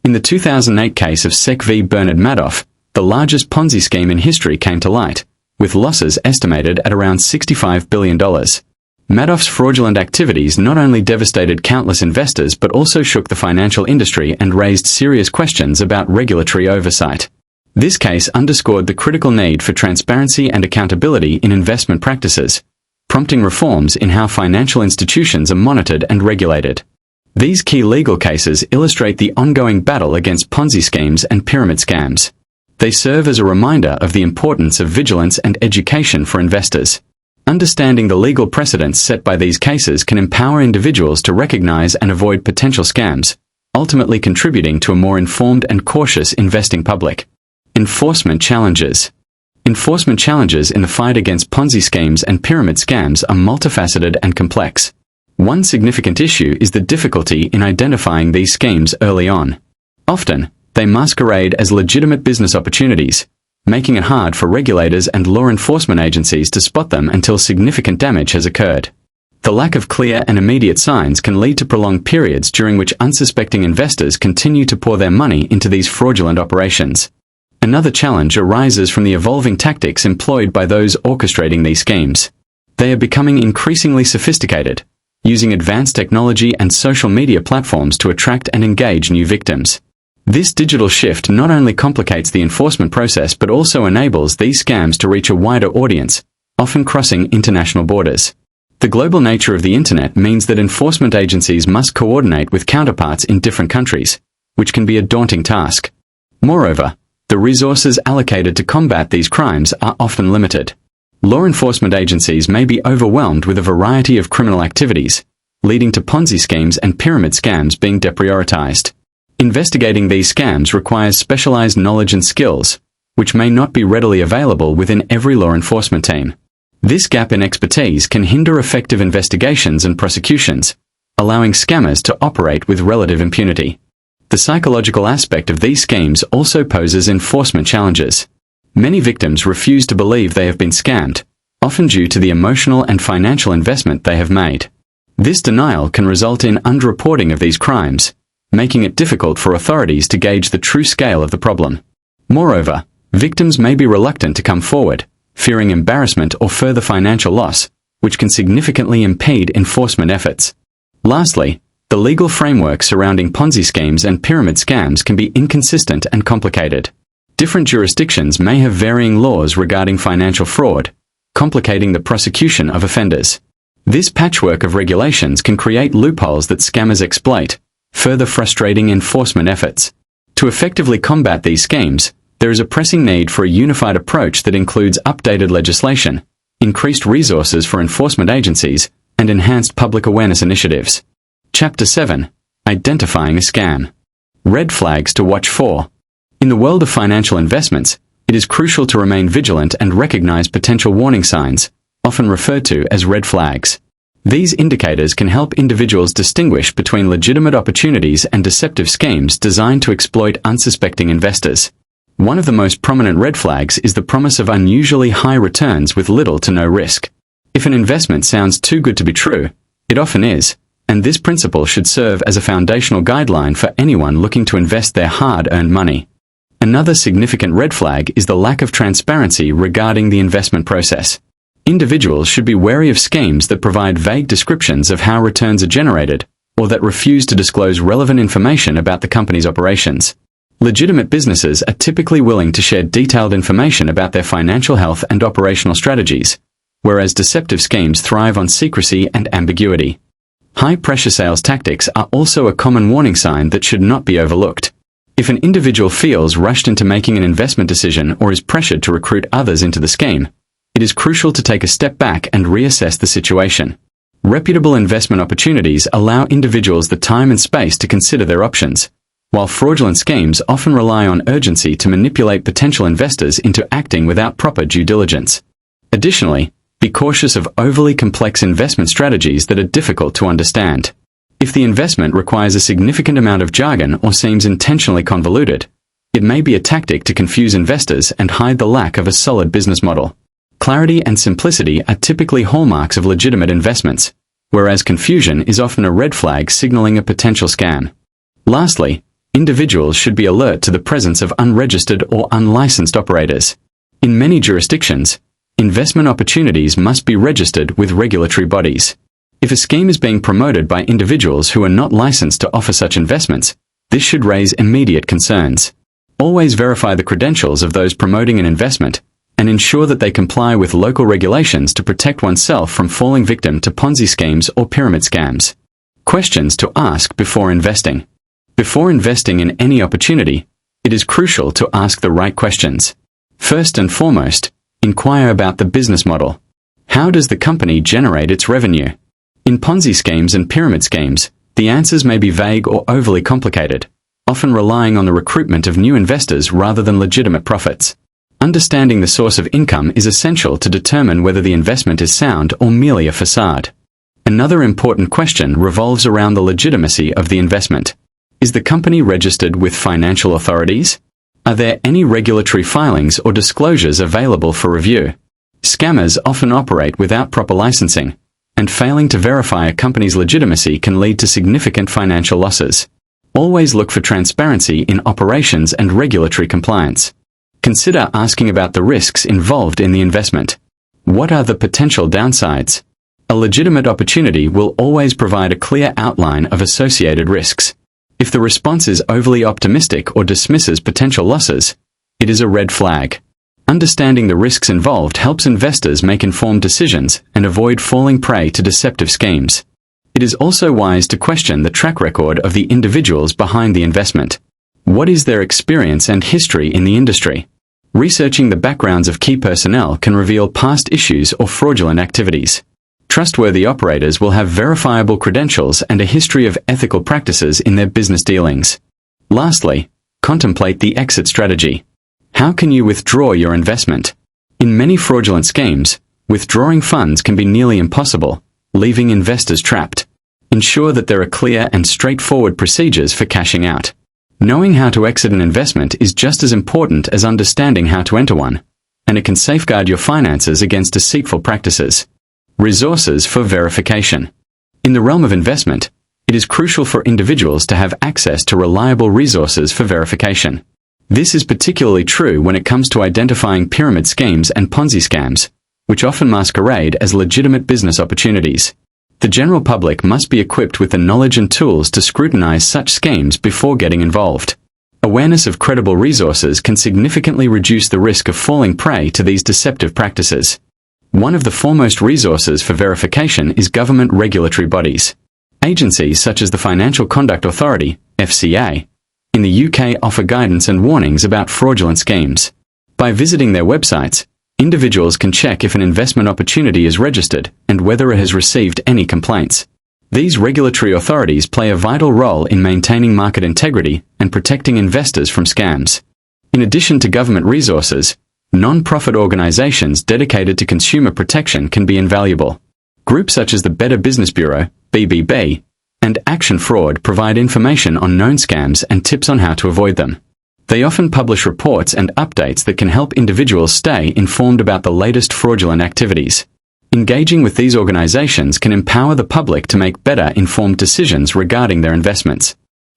Speaker 1: In the 2008 case of SEC v. Bernard Madoff, the largest Ponzi scheme in history came to light, with losses estimated at around $65 billion. Madoff's fraudulent activities not only devastated countless investors but also shook the financial industry and raised serious questions about regulatory oversight. This case underscored the critical need for transparency and accountability in investment practices, prompting reforms in how financial institutions are monitored and regulated. These key legal cases illustrate the ongoing battle against Ponzi schemes and pyramid scams. They serve as a reminder of the importance of vigilance and education for investors. Understanding the legal precedents set by these cases can empower individuals to recognize and avoid potential scams, ultimately contributing to a more informed and cautious investing public. Enforcement challenges. Enforcement challenges in the fight against Ponzi schemes and pyramid scams are multifaceted and complex. One significant issue is the difficulty in identifying these schemes early on. Often, they masquerade as legitimate business opportunities, making it hard for regulators and law enforcement agencies to spot them until significant damage has occurred. The lack of clear and immediate signs can lead to prolonged periods during which unsuspecting investors continue to pour their money into these fraudulent operations. Another challenge arises from the evolving tactics employed by those orchestrating these schemes. They are becoming increasingly sophisticated, using advanced technology and social media platforms to attract and engage new victims. This digital shift not only complicates the enforcement process but also enables these scams to reach a wider audience, often crossing international borders. The global nature of the Internet means that enforcement agencies must coordinate with counterparts in different countries, which can be a daunting task. Moreover, the resources allocated to combat these crimes are often limited. Law enforcement agencies may be overwhelmed with a variety of criminal activities, leading to Ponzi schemes and pyramid scams being deprioritized. Investigating these scams requires specialized knowledge and skills, which may not be readily available within every law enforcement team. This gap in expertise can hinder effective investigations and prosecutions, allowing scammers to operate with relative impunity. The psychological aspect of these schemes also poses enforcement challenges. Many victims refuse to believe they have been scammed, often due to the emotional and financial investment they have made. This denial can result in underreporting of these crimes, making it difficult for authorities to gauge the true scale of the problem. Moreover, victims may be reluctant to come forward, fearing embarrassment or further financial loss, which can significantly impede enforcement efforts. Lastly, the legal framework surrounding Ponzi schemes and pyramid scams can be inconsistent and complicated. Different jurisdictions may have varying laws regarding financial fraud, complicating the prosecution of offenders. This patchwork of regulations can create loopholes that scammers exploit, further frustrating enforcement efforts. To effectively combat these schemes, there is a pressing need for a unified approach that includes updated legislation, increased resources for enforcement agencies, and enhanced public awareness initiatives. Chapter 7. Identifying a scam. Red flags to watch for. In the world of financial investments, It is crucial to remain vigilant and recognize potential warning signs, often referred to as red flags. These indicators can help individuals distinguish between legitimate opportunities and deceptive schemes designed to exploit unsuspecting investors. One of the most prominent red flags is the promise of unusually high returns with little to no risk. If an investment sounds too good to be true, it often is, and this principle should serve as a foundational guideline for anyone looking to invest their hard-earned money. Another significant red flag is the lack of transparency regarding the investment process. Individuals should be wary of schemes that provide vague descriptions of how returns are generated, or that refuse to disclose relevant information about the company's operations. Legitimate businesses are typically willing to share detailed information about their financial health and operational strategies, whereas deceptive schemes thrive on secrecy and ambiguity. High-pressure sales tactics are also a common warning sign that should not be overlooked. If an individual feels rushed into making an investment decision or is pressured to recruit others into the scheme, it is crucial to take a step back and reassess the situation. Reputable investment opportunities allow individuals the time and space to consider their options, while fraudulent schemes often rely on urgency to manipulate potential investors into acting without proper due diligence. Additionally, be cautious of overly complex investment strategies that are difficult to understand. If the investment requires a significant amount of jargon or seems intentionally convoluted, it may be a tactic to confuse investors and hide the lack of a solid business model. Clarity and simplicity are typically hallmarks of legitimate investments, whereas confusion is often a red flag signaling a potential scam. Lastly, individuals should be alert to the presence of unregistered or unlicensed operators. In many jurisdictions, investment opportunities must be registered with regulatory bodies. If a scheme is being promoted by individuals who are not licensed to offer such investments, this should raise immediate concerns. Always verify the credentials of those promoting an investment, and ensure that they comply with local regulations to protect oneself from falling victim to Ponzi schemes or pyramid scams. Questions to ask before investing. Before investing in any opportunity, it is crucial to ask the right questions. First and foremost, inquire about the business model. How does the company generate its revenue? In Ponzi schemes and pyramid schemes, the answers may be vague or overly complicated, often relying on the recruitment of new investors rather than legitimate profits. Understanding the source of income is essential to determine whether the investment is sound or merely a facade. Another important question revolves around the legitimacy of the investment. Is the company registered with financial authorities? Are there any regulatory filings or disclosures available for review? Scammers often operate without proper licensing, and failing to verify a company's legitimacy can lead to significant financial losses. Always look for transparency in operations and regulatory compliance. Consider asking about the risks involved in the investment. What are the potential downsides? A legitimate opportunity will always provide a clear outline of associated risks. If the response is overly optimistic or dismisses potential losses, it is a red flag. Understanding the risks involved helps investors make informed decisions and avoid falling prey to deceptive schemes. It is also wise to question the track record of the individuals behind the investment. What is their experience and history in the industry? Researching the backgrounds of key personnel can reveal past issues or fraudulent activities. Trustworthy operators will have verifiable credentials and a history of ethical practices in their business dealings. Lastly, contemplate the exit strategy. How can you withdraw your investment? In many fraudulent schemes, withdrawing funds can be nearly impossible, leaving investors trapped. Ensure that there are clear and straightforward procedures for cashing out. Knowing how to exit an investment is just as important as understanding how to enter one, and it can safeguard your finances against deceitful practices. Resources for verification. In the realm of investment, it is crucial for individuals to have access to reliable resources for verification. This is particularly true when it comes to identifying pyramid schemes and Ponzi scams, which often masquerade as legitimate business opportunities. The general public must be equipped with the knowledge and tools to scrutinize such schemes before getting involved. Awareness of credible resources can significantly reduce the risk of falling prey to these deceptive practices. One of the foremost resources for verification is government regulatory bodies. Agencies such as the Financial Conduct Authority, FCA, in the UK offer guidance and warnings about fraudulent schemes. By visiting their websites, individuals can check if an investment opportunity is registered and whether it has received any complaints. These regulatory authorities play a vital role in maintaining market integrity and protecting investors from scams. In addition to government resources, non-profit organizations dedicated to consumer protection can be invaluable. Groups such as the Better Business Bureau, BBB, and Action Fraud provide information on known scams and tips on how to avoid them. They often publish reports and updates that can help individuals stay informed about the latest fraudulent activities. Engaging with these organizations can empower the public to make better informed decisions regarding their investments.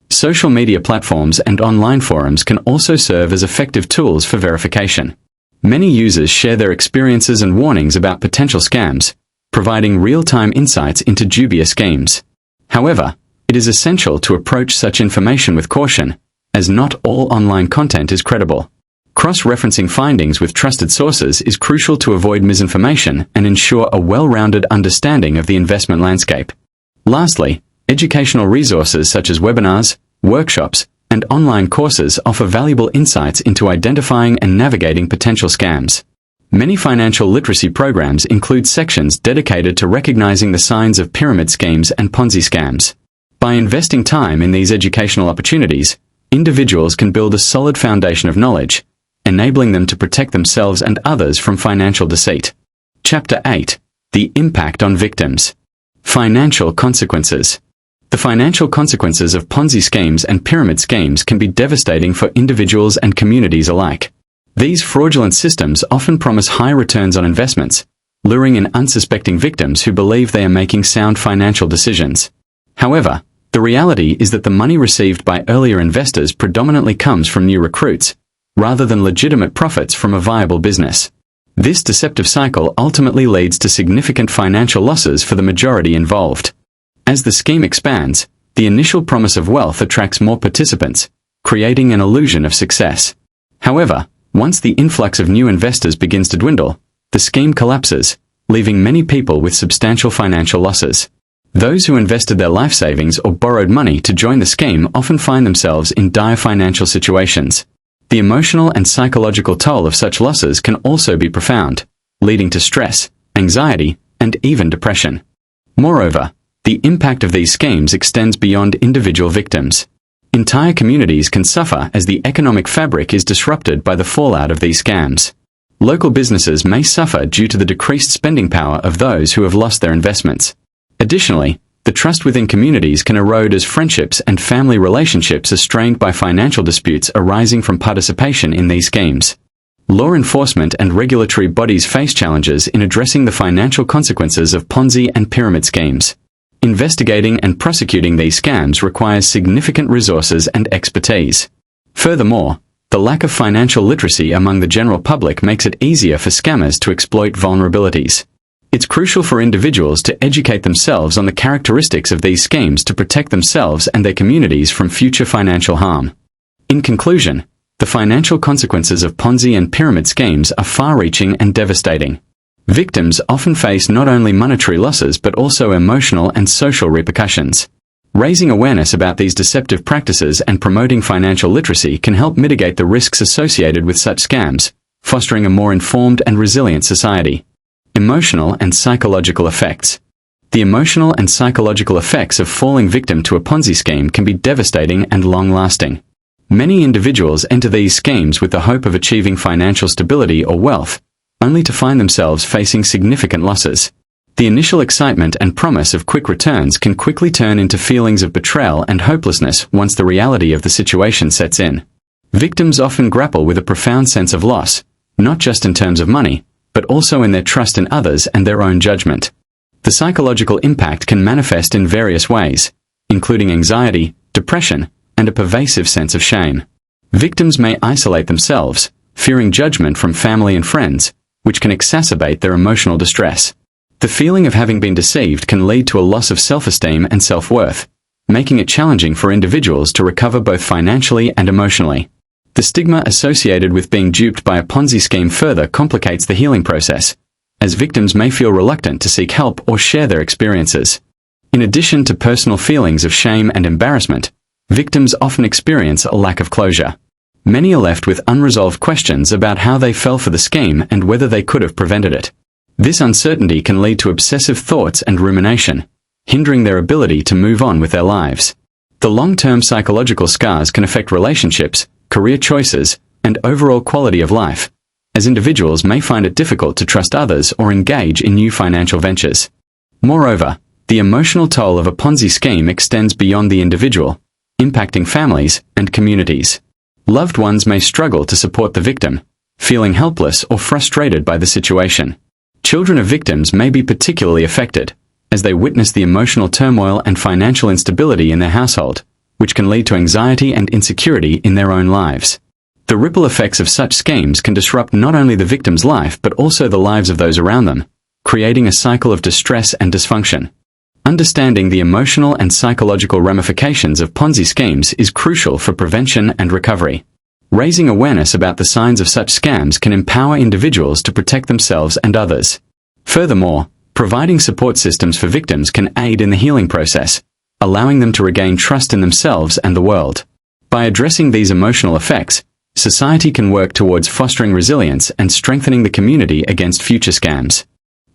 Speaker 1: Social media platforms and online forums can also serve as effective tools for verification. Many users share their experiences and warnings about potential scams, providing real-time insights into dubious schemes. However, it is essential to approach such information with caution, as not all online content is credible. Cross-referencing findings with trusted sources is crucial to avoid misinformation and ensure a well-rounded understanding of the investment landscape. Lastly, educational resources such as webinars, workshops, and online courses offer valuable insights into identifying and navigating potential scams. Many financial literacy programs include sections dedicated to recognizing the signs of pyramid schemes and Ponzi scams. By investing time in these educational opportunities, individuals can build a solid foundation of knowledge, enabling them to protect themselves and others from financial deceit. Chapter 8. The Impact on Victims. Financial Consequences. The financial consequences of Ponzi schemes and pyramid schemes can be devastating for individuals and communities alike. These fraudulent systems often promise high returns on investments, luring in unsuspecting victims who believe they are making sound financial decisions. However, the reality is that the money received by earlier investors predominantly comes from new recruits, rather than legitimate profits from a viable business. This deceptive cycle ultimately leads to significant financial losses for the majority involved. As the scheme expands, the initial promise of wealth attracts more participants, creating an illusion of success. However, once the influx of new investors begins to dwindle, the scheme collapses, leaving many people with substantial financial losses. Those who invested their life savings or borrowed money to join the scheme often find themselves in dire financial situations. The emotional and psychological toll of such losses can also be profound, leading to stress, anxiety, and even depression. Moreover, the impact of these schemes extends beyond individual victims. Entire communities can suffer as the economic fabric is disrupted by the fallout of these scams. Local businesses may suffer due to the decreased spending power of those who have lost their investments. Additionally, the trust within communities can erode as friendships and family relationships are strained by financial disputes arising from participation in these schemes. Law enforcement and regulatory bodies face challenges in addressing the financial consequences of Ponzi and pyramid schemes. Investigating and prosecuting these scams requires significant resources and expertise. Furthermore, the lack of financial literacy among the general public makes it easier for scammers to exploit vulnerabilities. It's crucial for individuals to educate themselves on the characteristics of these schemes to protect themselves and their communities from future financial harm. In conclusion, the financial consequences of Ponzi and pyramid schemes are far-reaching and devastating. Victims often face not only monetary losses but also emotional and social repercussions. Raising awareness about these deceptive practices and promoting financial literacy can help mitigate the risks associated with such scams, fostering a more informed and resilient society. Emotional and psychological effects. The emotional and psychological effects of falling victim to a Ponzi scheme can be devastating and long-lasting. Many individuals enter these schemes with the hope of achieving financial stability or wealth, only to find themselves facing significant losses. The initial excitement and promise of quick returns can quickly turn into feelings of betrayal and hopelessness once the reality of the situation sets in. Victims often grapple with a profound sense of loss, not just in terms of money, but also in their trust in others and their own judgment. The psychological impact can manifest in various ways, including anxiety, depression, and a pervasive sense of shame. Victims may isolate themselves, fearing judgment from family and friends, which can exacerbate their emotional distress. The feeling of having been deceived can lead to a loss of self-esteem and self-worth, making it challenging for individuals to recover both financially and emotionally. The stigma associated with being duped by a Ponzi scheme further complicates the healing process, as victims may feel reluctant to seek help or share their experiences. In addition to personal feelings of shame and embarrassment, victims often experience a lack of closure. Many are left with unresolved questions about how they fell for the scheme and whether they could have prevented it. This uncertainty can lead to obsessive thoughts and rumination, hindering their ability to move on with their lives. The long-term psychological scars can affect relationships, career choices, and overall quality of life, as individuals may find it difficult to trust others or engage in new financial ventures. Moreover, the emotional toll of a Ponzi scheme extends beyond the individual, impacting families and communities. Loved ones may struggle to support the victim, feeling helpless or frustrated by the situation. Children of victims may be particularly affected, as they witness the emotional turmoil and financial instability in their household, which can lead to anxiety and insecurity in their own lives. The ripple effects of such schemes can disrupt not only the victim's life but also the lives of those around them, creating a cycle of distress and dysfunction. Understanding the emotional and psychological ramifications of Ponzi schemes is crucial for prevention and recovery. Raising awareness about the signs of such scams can empower individuals to protect themselves and others. Furthermore, providing support systems for victims can aid in the healing process, allowing them to regain trust in themselves and the world. By addressing these emotional effects, society can work towards fostering resilience and strengthening the community against future scams.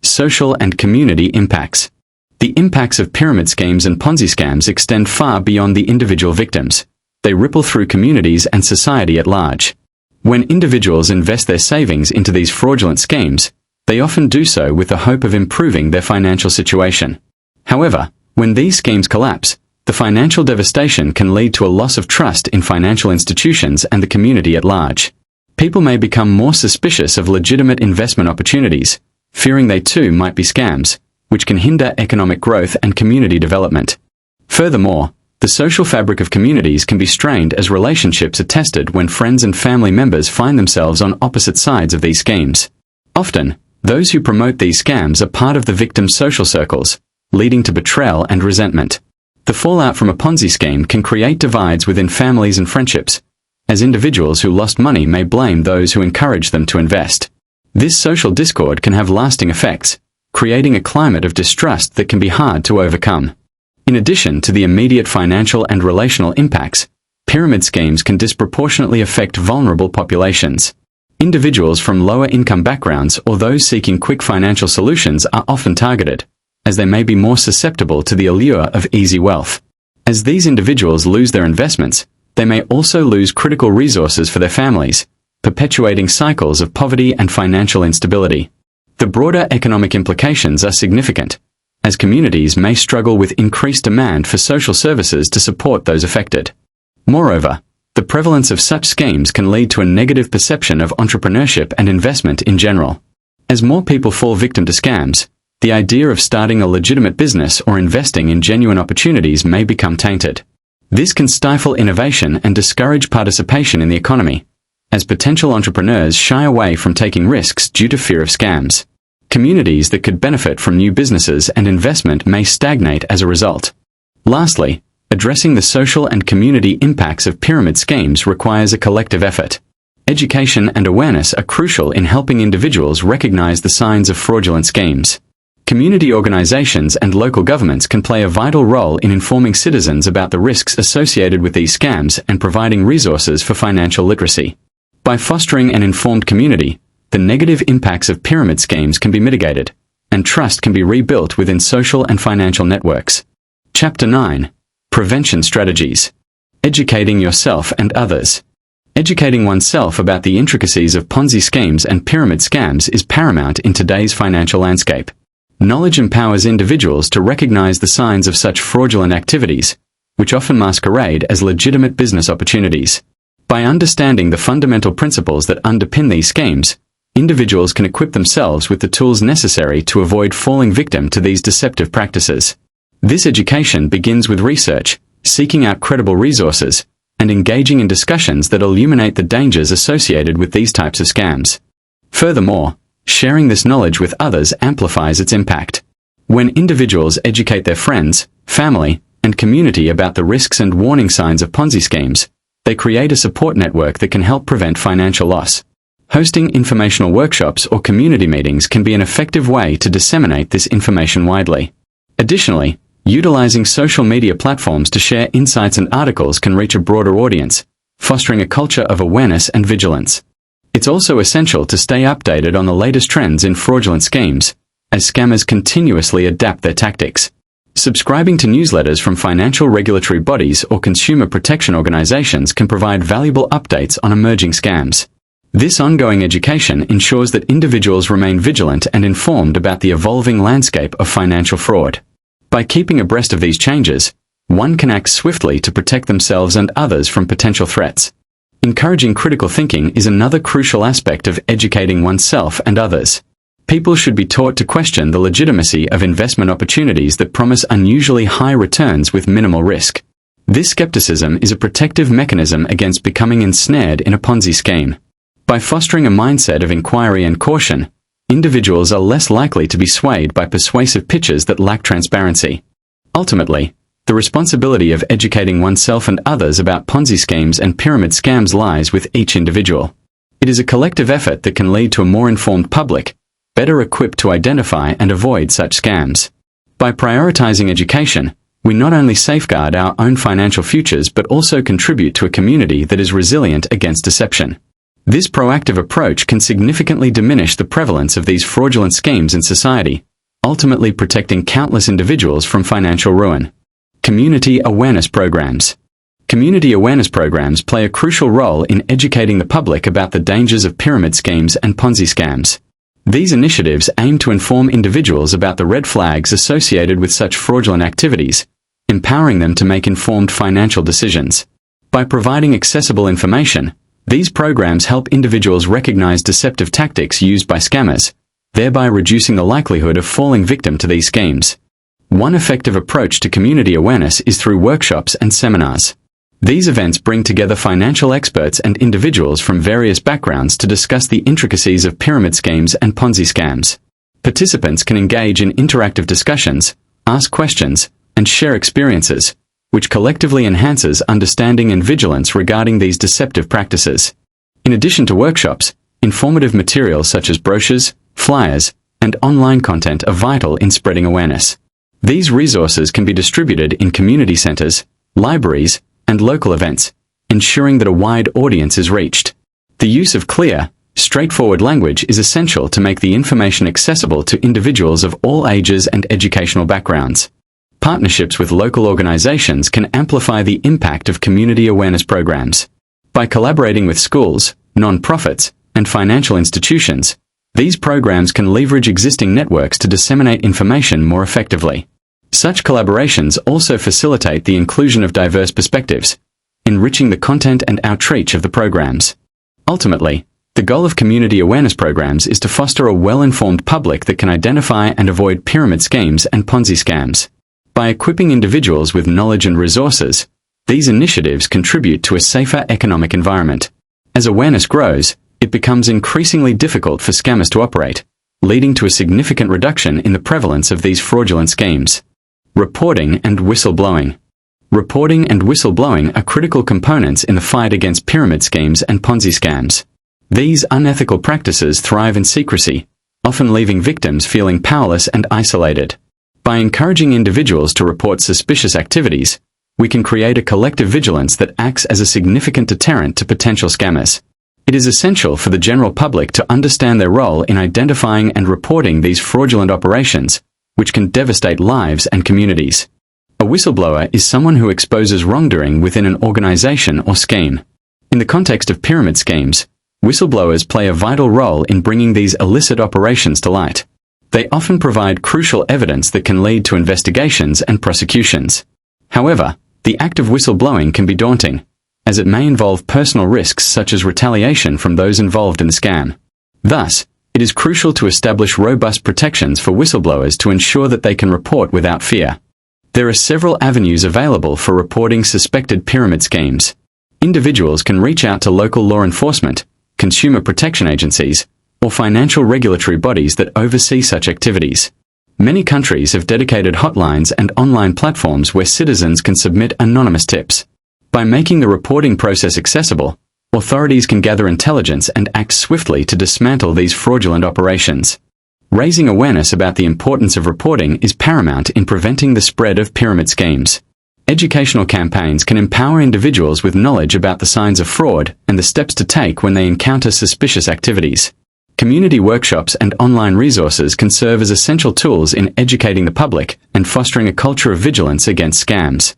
Speaker 1: Social and community impacts. The impacts of pyramid schemes and Ponzi scams extend far beyond the individual victims. They ripple through communities and society at large. When individuals invest their savings into these fraudulent schemes, they often do so with the hope of improving their financial situation. However, when these schemes collapse, the financial devastation can lead to a loss of trust in financial institutions and the community at large. People may become more suspicious of legitimate investment opportunities, fearing they too might be scams, which can hinder economic growth and community development. Furthermore, the social fabric of communities can be strained as relationships are tested when friends and family members find themselves on opposite sides of these schemes. Often, those who promote these scams are part of the victim's social circles, leading to betrayal and resentment. The fallout from a Ponzi scheme can create divides within families and friendships, as individuals who lost money may blame those who encouraged them to invest. This social discord can have lasting effects, creating a climate of distrust that can be hard to overcome. In addition to the immediate financial and relational impacts, pyramid schemes can disproportionately affect vulnerable populations. Individuals from lower income backgrounds or those seeking quick financial solutions are often targeted, as they may be more susceptible to the allure of easy wealth. As these individuals lose their investments, they may also lose critical resources for their families, perpetuating cycles of poverty and financial instability. The broader economic implications are significant, as communities may struggle with increased demand for social services to support those affected. Moreover, the prevalence of such schemes can lead to a negative perception of entrepreneurship and investment in general. As more people fall victim to scams, the idea of starting a legitimate business or investing in genuine opportunities may become tainted. This can stifle innovation and discourage participation in the economy, as potential entrepreneurs shy away from taking risks due to fear of scams. Communities that could benefit from new businesses and investment may stagnate as a result. Lastly, addressing the social and community impacts of pyramid schemes requires a collective effort. Education and awareness are crucial in helping individuals recognize the signs of fraudulent schemes. Community organizations and local governments can play a vital role in informing citizens about the risks associated with these scams and providing resources for financial literacy. By fostering an informed community, the negative impacts of pyramid schemes can be mitigated, and trust can be rebuilt within social and financial networks. Chapter 9. Prevention Strategies. Educating yourself and others. Educating oneself about the intricacies of Ponzi schemes and pyramid scams is paramount in today's financial landscape. Knowledge empowers individuals to recognize the signs of such fraudulent activities, which often masquerade as legitimate business opportunities. By understanding the fundamental principles that underpin these schemes, individuals can equip themselves with the tools necessary to avoid falling victim to these deceptive practices. This education begins with research, seeking out credible resources, and engaging in discussions that illuminate the dangers associated with these types of scams. Furthermore, sharing this knowledge with others amplifies its impact. When individuals educate their friends, family, and community about the risks and warning signs of Ponzi schemes, they create a support network that can help prevent financial loss. Hosting informational workshops or community meetings can be an effective way to disseminate this information widely. Additionally, utilizing social media platforms to share insights and articles can reach a broader audience, fostering a culture of awareness and vigilance. It's also essential to stay updated on the latest trends in fraudulent schemes, as scammers continuously adapt their tactics. Subscribing to newsletters from financial regulatory bodies or consumer protection organizations can provide valuable updates on emerging scams. This ongoing education ensures that individuals remain vigilant and informed about the evolving landscape of financial fraud. By keeping abreast of these changes, one can act swiftly to protect themselves and others from potential threats. Encouraging critical thinking is another crucial aspect of educating oneself and others. People should be taught to question the legitimacy of investment opportunities that promise unusually high returns with minimal risk. This skepticism is a protective mechanism against becoming ensnared in a Ponzi scheme. By fostering a mindset of inquiry and caution, individuals are less likely to be swayed by persuasive pitches that lack transparency. Ultimately, the responsibility of educating oneself and others about Ponzi schemes and pyramid scams lies with each individual. It is a collective effort that can lead to a more informed public, better equipped to identify and avoid such scams. By prioritizing education, we not only safeguard our own financial futures but also contribute to a community that is resilient against deception. This proactive approach can significantly diminish the prevalence of these fraudulent schemes in society, ultimately protecting countless individuals from financial ruin. Community awareness programs. Community awareness programs play a crucial role in educating the public about the dangers of pyramid schemes and Ponzi scams. These initiatives aim to inform individuals about the red flags associated with such fraudulent activities, empowering them to make informed financial decisions. By providing accessible information, these programs help individuals recognize deceptive tactics used by scammers, thereby reducing the likelihood of falling victim to these schemes. One effective approach to community awareness is through workshops and seminars. These events bring together financial experts and individuals from various backgrounds to discuss the intricacies of pyramid schemes and Ponzi scams. Participants can engage in interactive discussions, ask questions, and share experiences, which collectively enhances understanding and vigilance regarding these deceptive practices. In addition to workshops, informative materials such as brochures, flyers, and online content are vital in spreading awareness. These resources can be distributed in community centers, libraries, and local events, ensuring that a wide audience is reached. The use of clear, straightforward language is essential to make the information accessible to individuals of all ages and educational backgrounds. Partnerships with local organizations can amplify the impact of community awareness programs. By collaborating with schools, non-profits, and financial institutions, these programs can leverage existing networks to disseminate information more effectively. Such collaborations also facilitate the inclusion of diverse perspectives, enriching the content and outreach of the programs. Ultimately, the goal of community awareness programs is to foster a well-informed public that can identify and avoid pyramid schemes and Ponzi scams. By equipping individuals with knowledge and resources, these initiatives contribute to a safer economic environment. As awareness grows, it becomes increasingly difficult for scammers to operate, leading to a significant reduction in the prevalence of these fraudulent schemes. Reporting and whistleblowing. Reporting and whistleblowing are critical components in the fight against pyramid schemes and Ponzi scams. These unethical practices thrive in secrecy, often leaving victims feeling powerless and isolated. By encouraging individuals to report suspicious activities, we can create a collective vigilance that acts as a significant deterrent to potential scammers. It is essential for the general public to understand their role in identifying and reporting these fraudulent operations, which can devastate lives and communities. A whistleblower is someone who exposes wrongdoing within an organization or scheme. In the context of pyramid schemes, whistleblowers play a vital role in bringing these illicit operations to light. They often provide crucial evidence that can lead to investigations and prosecutions. However, the act of whistleblowing can be daunting, as it may involve personal risks such as retaliation from those involved in the scam. Thus, it is crucial to establish robust protections for whistleblowers to ensure that they can report without fear. There are several avenues available for reporting suspected pyramid schemes. Individuals can reach out to local law enforcement, consumer protection agencies, or financial regulatory bodies that oversee such activities. Many countries have dedicated hotlines and online platforms where citizens can submit anonymous tips. By making the reporting process accessible, authorities can gather intelligence and act swiftly to dismantle these fraudulent operations. Raising awareness about the importance of reporting is paramount in preventing the spread of pyramid schemes. Educational campaigns can empower individuals with knowledge about the signs of fraud and the steps to take when they encounter suspicious activities. Community workshops and online resources can serve as essential tools in educating the public and fostering a culture of vigilance against scams.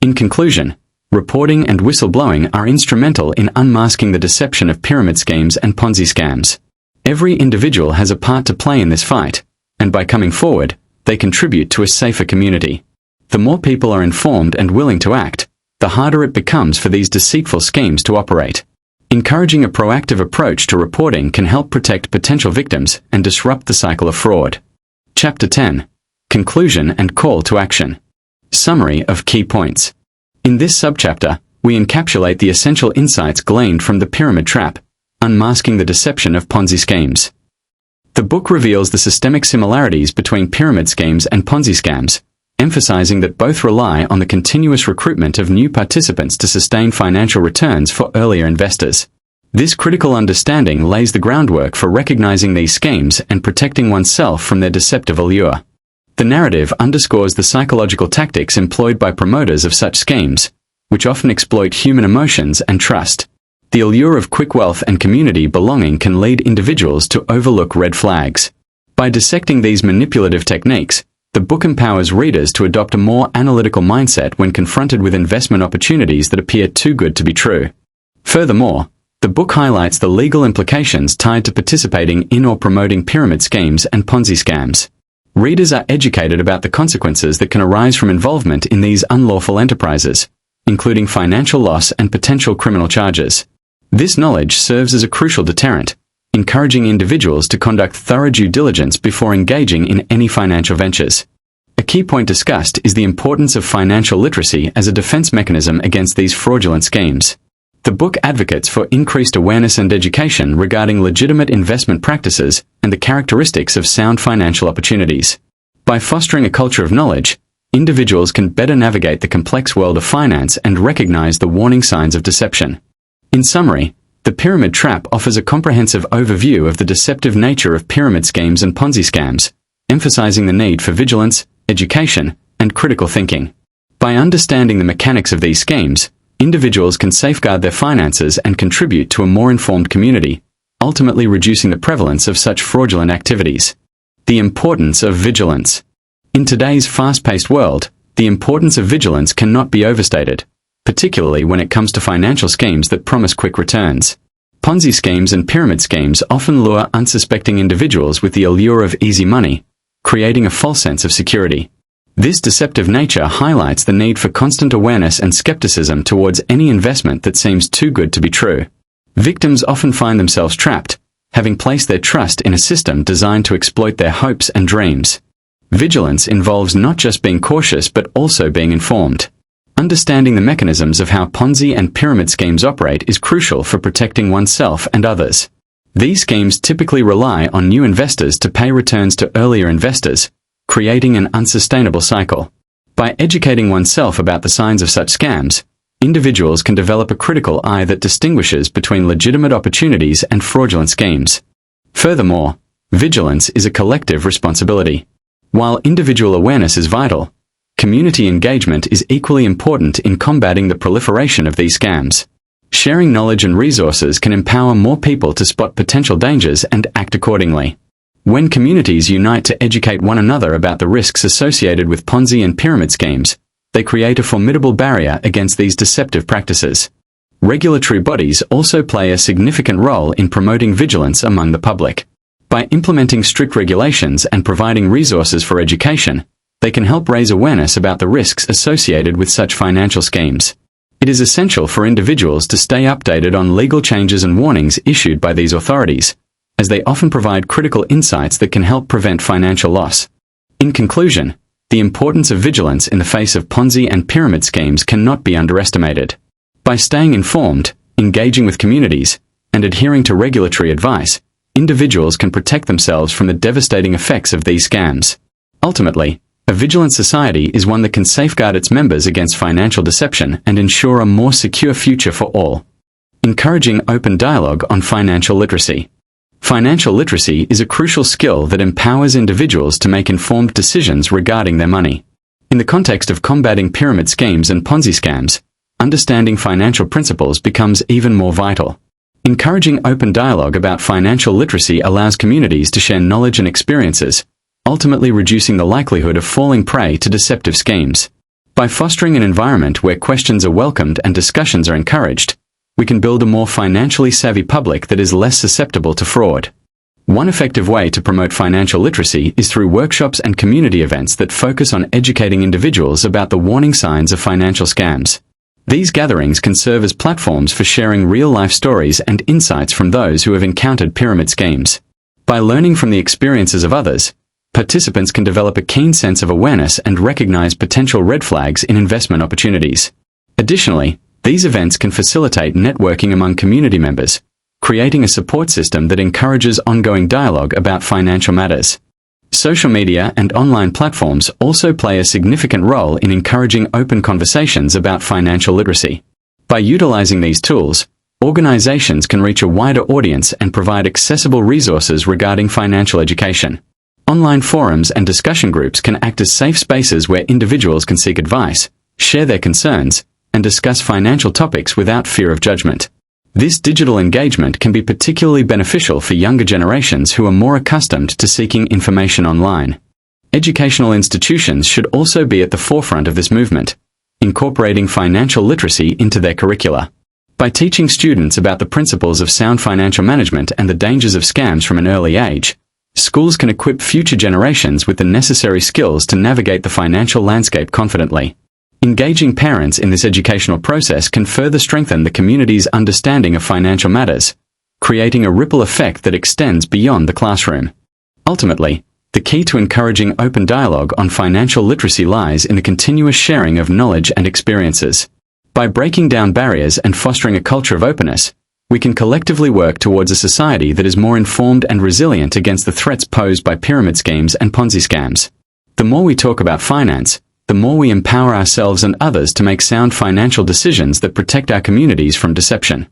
Speaker 1: In conclusion, reporting and whistleblowing are instrumental in unmasking the deception of pyramid schemes and Ponzi scams. Every individual has a part to play in this fight, and by coming forward, they contribute to a safer community. The more people are informed and willing to act, the harder it becomes for these deceitful schemes to operate. Encouraging a proactive approach to reporting can help protect potential victims and disrupt the cycle of fraud. Chapter 10. Conclusion and Call to Action. Summary of key points. In this subchapter, we encapsulate the essential insights gleaned from The Pyramid Trap, Unmasking the Deception of Ponzi Schemes. The book reveals the systemic similarities between pyramid schemes and Ponzi scams, emphasizing that both rely on the continuous recruitment of new participants to sustain financial returns for earlier investors. This critical understanding lays the groundwork for recognizing these schemes and protecting oneself from their deceptive allure. The narrative underscores the psychological tactics employed by promoters of such schemes, which often exploit human emotions and trust. The allure of quick wealth and community belonging can lead individuals to overlook red flags. By dissecting these manipulative techniques, the book empowers readers to adopt a more analytical mindset when confronted with investment opportunities that appear too good to be true. Furthermore, the book highlights the legal implications tied to participating in or promoting pyramid schemes and Ponzi scams. Readers are educated about the consequences that can arise from involvement in these unlawful enterprises, including financial loss and potential criminal charges. This knowledge serves as a crucial deterrent, encouraging individuals to conduct thorough due diligence before engaging in any financial ventures. A key point discussed is the importance of financial literacy as a defense mechanism against these fraudulent schemes. The book advocates for increased awareness and education regarding legitimate investment practices and the characteristics of sound financial opportunities. By fostering a culture of knowledge, individuals can better navigate the complex world of finance and recognize the warning signs of deception. In summary, The Pyramid Trap offers a comprehensive overview of the deceptive nature of pyramid schemes and Ponzi scams, emphasizing the need for vigilance, education, and critical thinking. By understanding the mechanics of these schemes, individuals can safeguard their finances and contribute to a more informed community, ultimately reducing the prevalence of such fraudulent activities. The importance of vigilance. In today's fast-paced world, the importance of vigilance cannot be overstated, particularly when it comes to financial schemes that promise quick returns. Ponzi schemes and pyramid schemes often lure unsuspecting individuals with the allure of easy money, creating a false sense of security. This deceptive nature highlights the need for constant awareness and skepticism towards any investment that seems too good to be true. Victims often find themselves trapped, having placed their trust in a system designed to exploit their hopes and dreams. Vigilance involves not just being cautious but also being informed. Understanding the mechanisms of how Ponzi and pyramid schemes operate is crucial for protecting oneself and others. These schemes typically rely on new investors to pay returns to earlier investors, creating an unsustainable cycle. By educating oneself about the signs of such scams, individuals can develop a critical eye that distinguishes between legitimate opportunities and fraudulent schemes. Furthermore, vigilance is a collective responsibility. While individual awareness is vital, community engagement is equally important in combating the proliferation of these scams. Sharing knowledge and resources can empower more people to spot potential dangers and act accordingly. When communities unite to educate one another about the risks associated with Ponzi and pyramid schemes, they create a formidable barrier against these deceptive practices. Regulatory bodies also play a significant role in promoting vigilance among the public. By implementing strict regulations and providing resources for education, they can help raise awareness about the risks associated with such financial schemes. It is essential for individuals to stay updated on legal changes and warnings issued by these authorities, as they often provide critical insights that can help prevent financial loss. In conclusion, the importance of vigilance in the face of Ponzi and pyramid schemes cannot be underestimated. By staying informed, engaging with communities, and adhering to regulatory advice, individuals can protect themselves from the devastating effects of these scams. Ultimately, a vigilant society is one that can safeguard its members against financial deception and ensure a more secure future for all. Encouraging open dialogue on financial literacy. Financial literacy is a crucial skill that empowers individuals to make informed decisions regarding their money. In the context of combating pyramid schemes and Ponzi scams, understanding financial principles becomes even more vital. Encouraging open dialogue about financial literacy allows communities to share knowledge and experiences, ultimately reducing the likelihood of falling prey to deceptive schemes. By fostering an environment where questions are welcomed and discussions are encouraged, we can build a more financially savvy public that is less susceptible to fraud. One effective way to promote financial literacy is through workshops and community events that focus on educating individuals about the warning signs of financial scams. These gatherings can serve as platforms for sharing real-life stories and insights from those who have encountered pyramid schemes. By learning from the experiences of others, participants can develop a keen sense of awareness and recognize potential red flags in investment opportunities. Additionally, these events can facilitate networking among community members, creating a support system that encourages ongoing dialogue about financial matters. Social media and online platforms also play a significant role in encouraging open conversations about financial literacy. By utilizing these tools, organizations can reach a wider audience and provide accessible resources regarding financial education. Online forums and discussion groups can act as safe spaces where individuals can seek advice, share their concerns, and discuss financial topics without fear of judgment. This digital engagement can be particularly beneficial for younger generations who are more accustomed to seeking information online. Educational institutions should also be at the forefront of this movement, incorporating financial literacy into their curricula. By teaching students about the principles of sound financial management and the dangers of scams from an early age, schools can equip future generations with the necessary skills to navigate the financial landscape confidently. Engaging parents in this educational process can further strengthen the community's understanding of financial matters, creating a ripple effect that extends beyond the classroom. Ultimately, the key to encouraging open dialogue on financial literacy lies in the continuous sharing of knowledge and experiences. By breaking down barriers and fostering a culture of openness, we can collectively work towards a society that is more informed and resilient against the threats posed by pyramid schemes and Ponzi scams. The more we talk about finance, the more we empower ourselves and others to make sound financial decisions that protect our communities from deception.